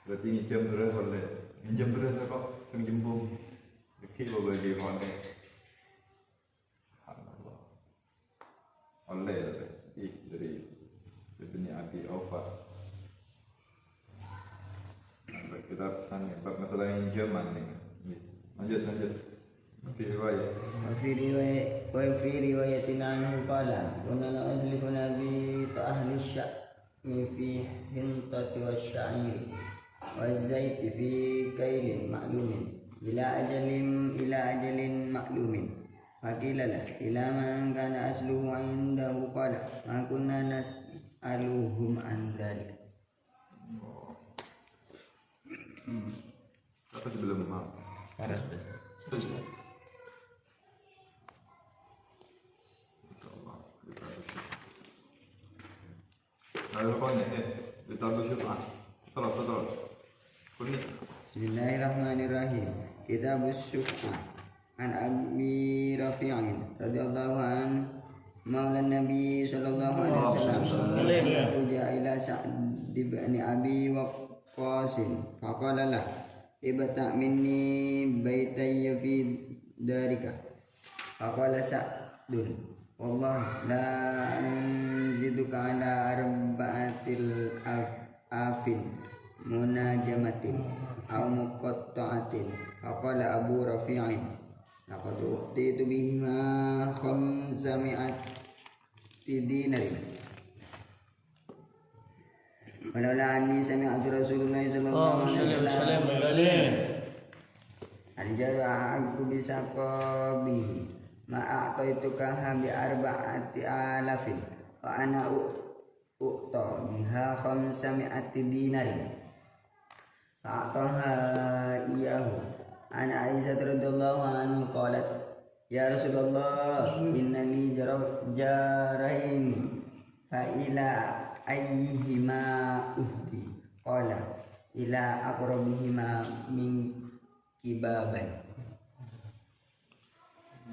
Berarti minjem beras oleh. Minjem beras kok sing jembung. Dikit bagi oleh. Subhanallah. Oleh dari Ibni Abi Aufa. Kita tanya bab masalah pinjaman ni. Lanjut. Fi riwayatin anhu qala kunna nuslifu nabi ahli sya'mi fi hintati wasya'iri wazaiti fi kailin ma'lumin ila ajalin ma'lumin. Faqila ila man kana asluhu indahu qala ma kunna nas'aluhum an dzalik. maaf. Paras. Lalu kau ni, kita bersyukur. Terus. Kuning. Bismillahirrahmanirrahim. Kitabus Syukur. An Abi Rafi'in radhiyallahu an Maula Nabi sallallahu alaihi wasallam. Uja ila Sa'd bin Abi Waqqas. Faqala la ibta minni baitayya fi darika. Faqala Sa'dun wallah la anziduka ala arba'atil afin munajamatin aw muqatta'atin. Faqala Abu Rafi'in laqad u'titu bihima 500 dinarin walaula anni sami'tu Rasulullah sallallahu alaihi wasallam arjaru aku bisa qabihi ma a'taituka bi arba'ati alafin wa ana u'ta biha 500 dinarin fa'ataha iyahu. An Aisyah radhiyallahu anha qalat ya Rasulullah inna li jaraini fa ila ayyihima uhdi qala ila aqrabihima min kibaban.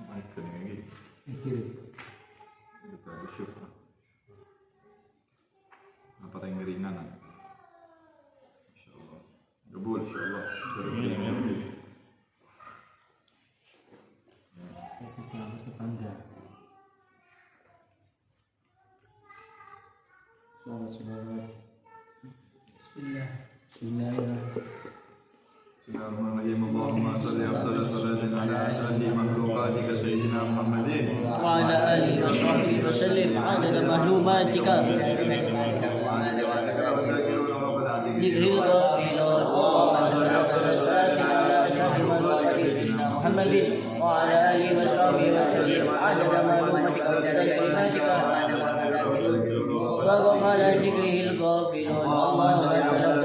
Makan lagi. Kita bersyukur. Apa yang ringan? Insyaallah. Kabul insyaallah. Bismillahirrahmanirrahim. Allahumma shalli afdal salatin ala asrati makhluqatika sayyidina Muhammadin wa ala alihi wa sahbihi wa sallim adada mahlumatika Jibril ghafilun wa sayyidina Muhammadin wa ala alihi wa sahbihi wa sallim adada mahlumatika wa kalimatika wa qala jibril ghafilun Allahumma salli ala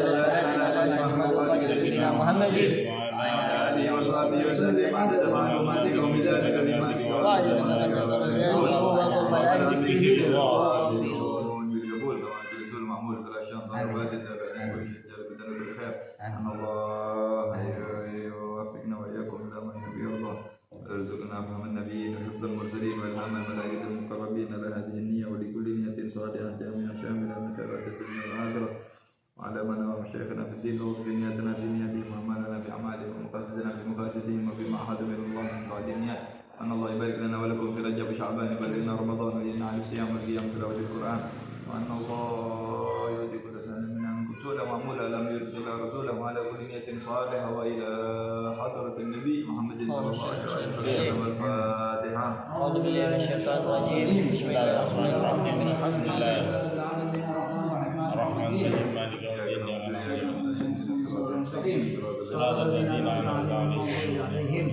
sayyidina Muhammadin wa ala alihi wa sahbihi wa sallim adada mahlumatika wa midada kalimatika wa adada شيخنا في الدين وفي نياتنا في نياتهم وأعمالنا في أعمالهم ومقاصدنا في مقاصدهم وفيما أحد من الله من قادميات أن الله يبارك لنا ولكم في رجب شعبان يبلغنا رمضان ويجعلنا على الصيام والقيام تلاوة القرآن وأن الله يؤتي كل سنة من عنكم سولا معمولا لم يرسل رسولا وعلى كل نية صالحة وإلى حضرة النبي محمد صلى الله عليه وسلم والفاتحة. أعوذ بالله من الشيطان الرجيم بسم الله الرحمن الرحيم الحمد لله الرحمن الرحيم مالك يوم الدين صراط الذين أنعمت عليهم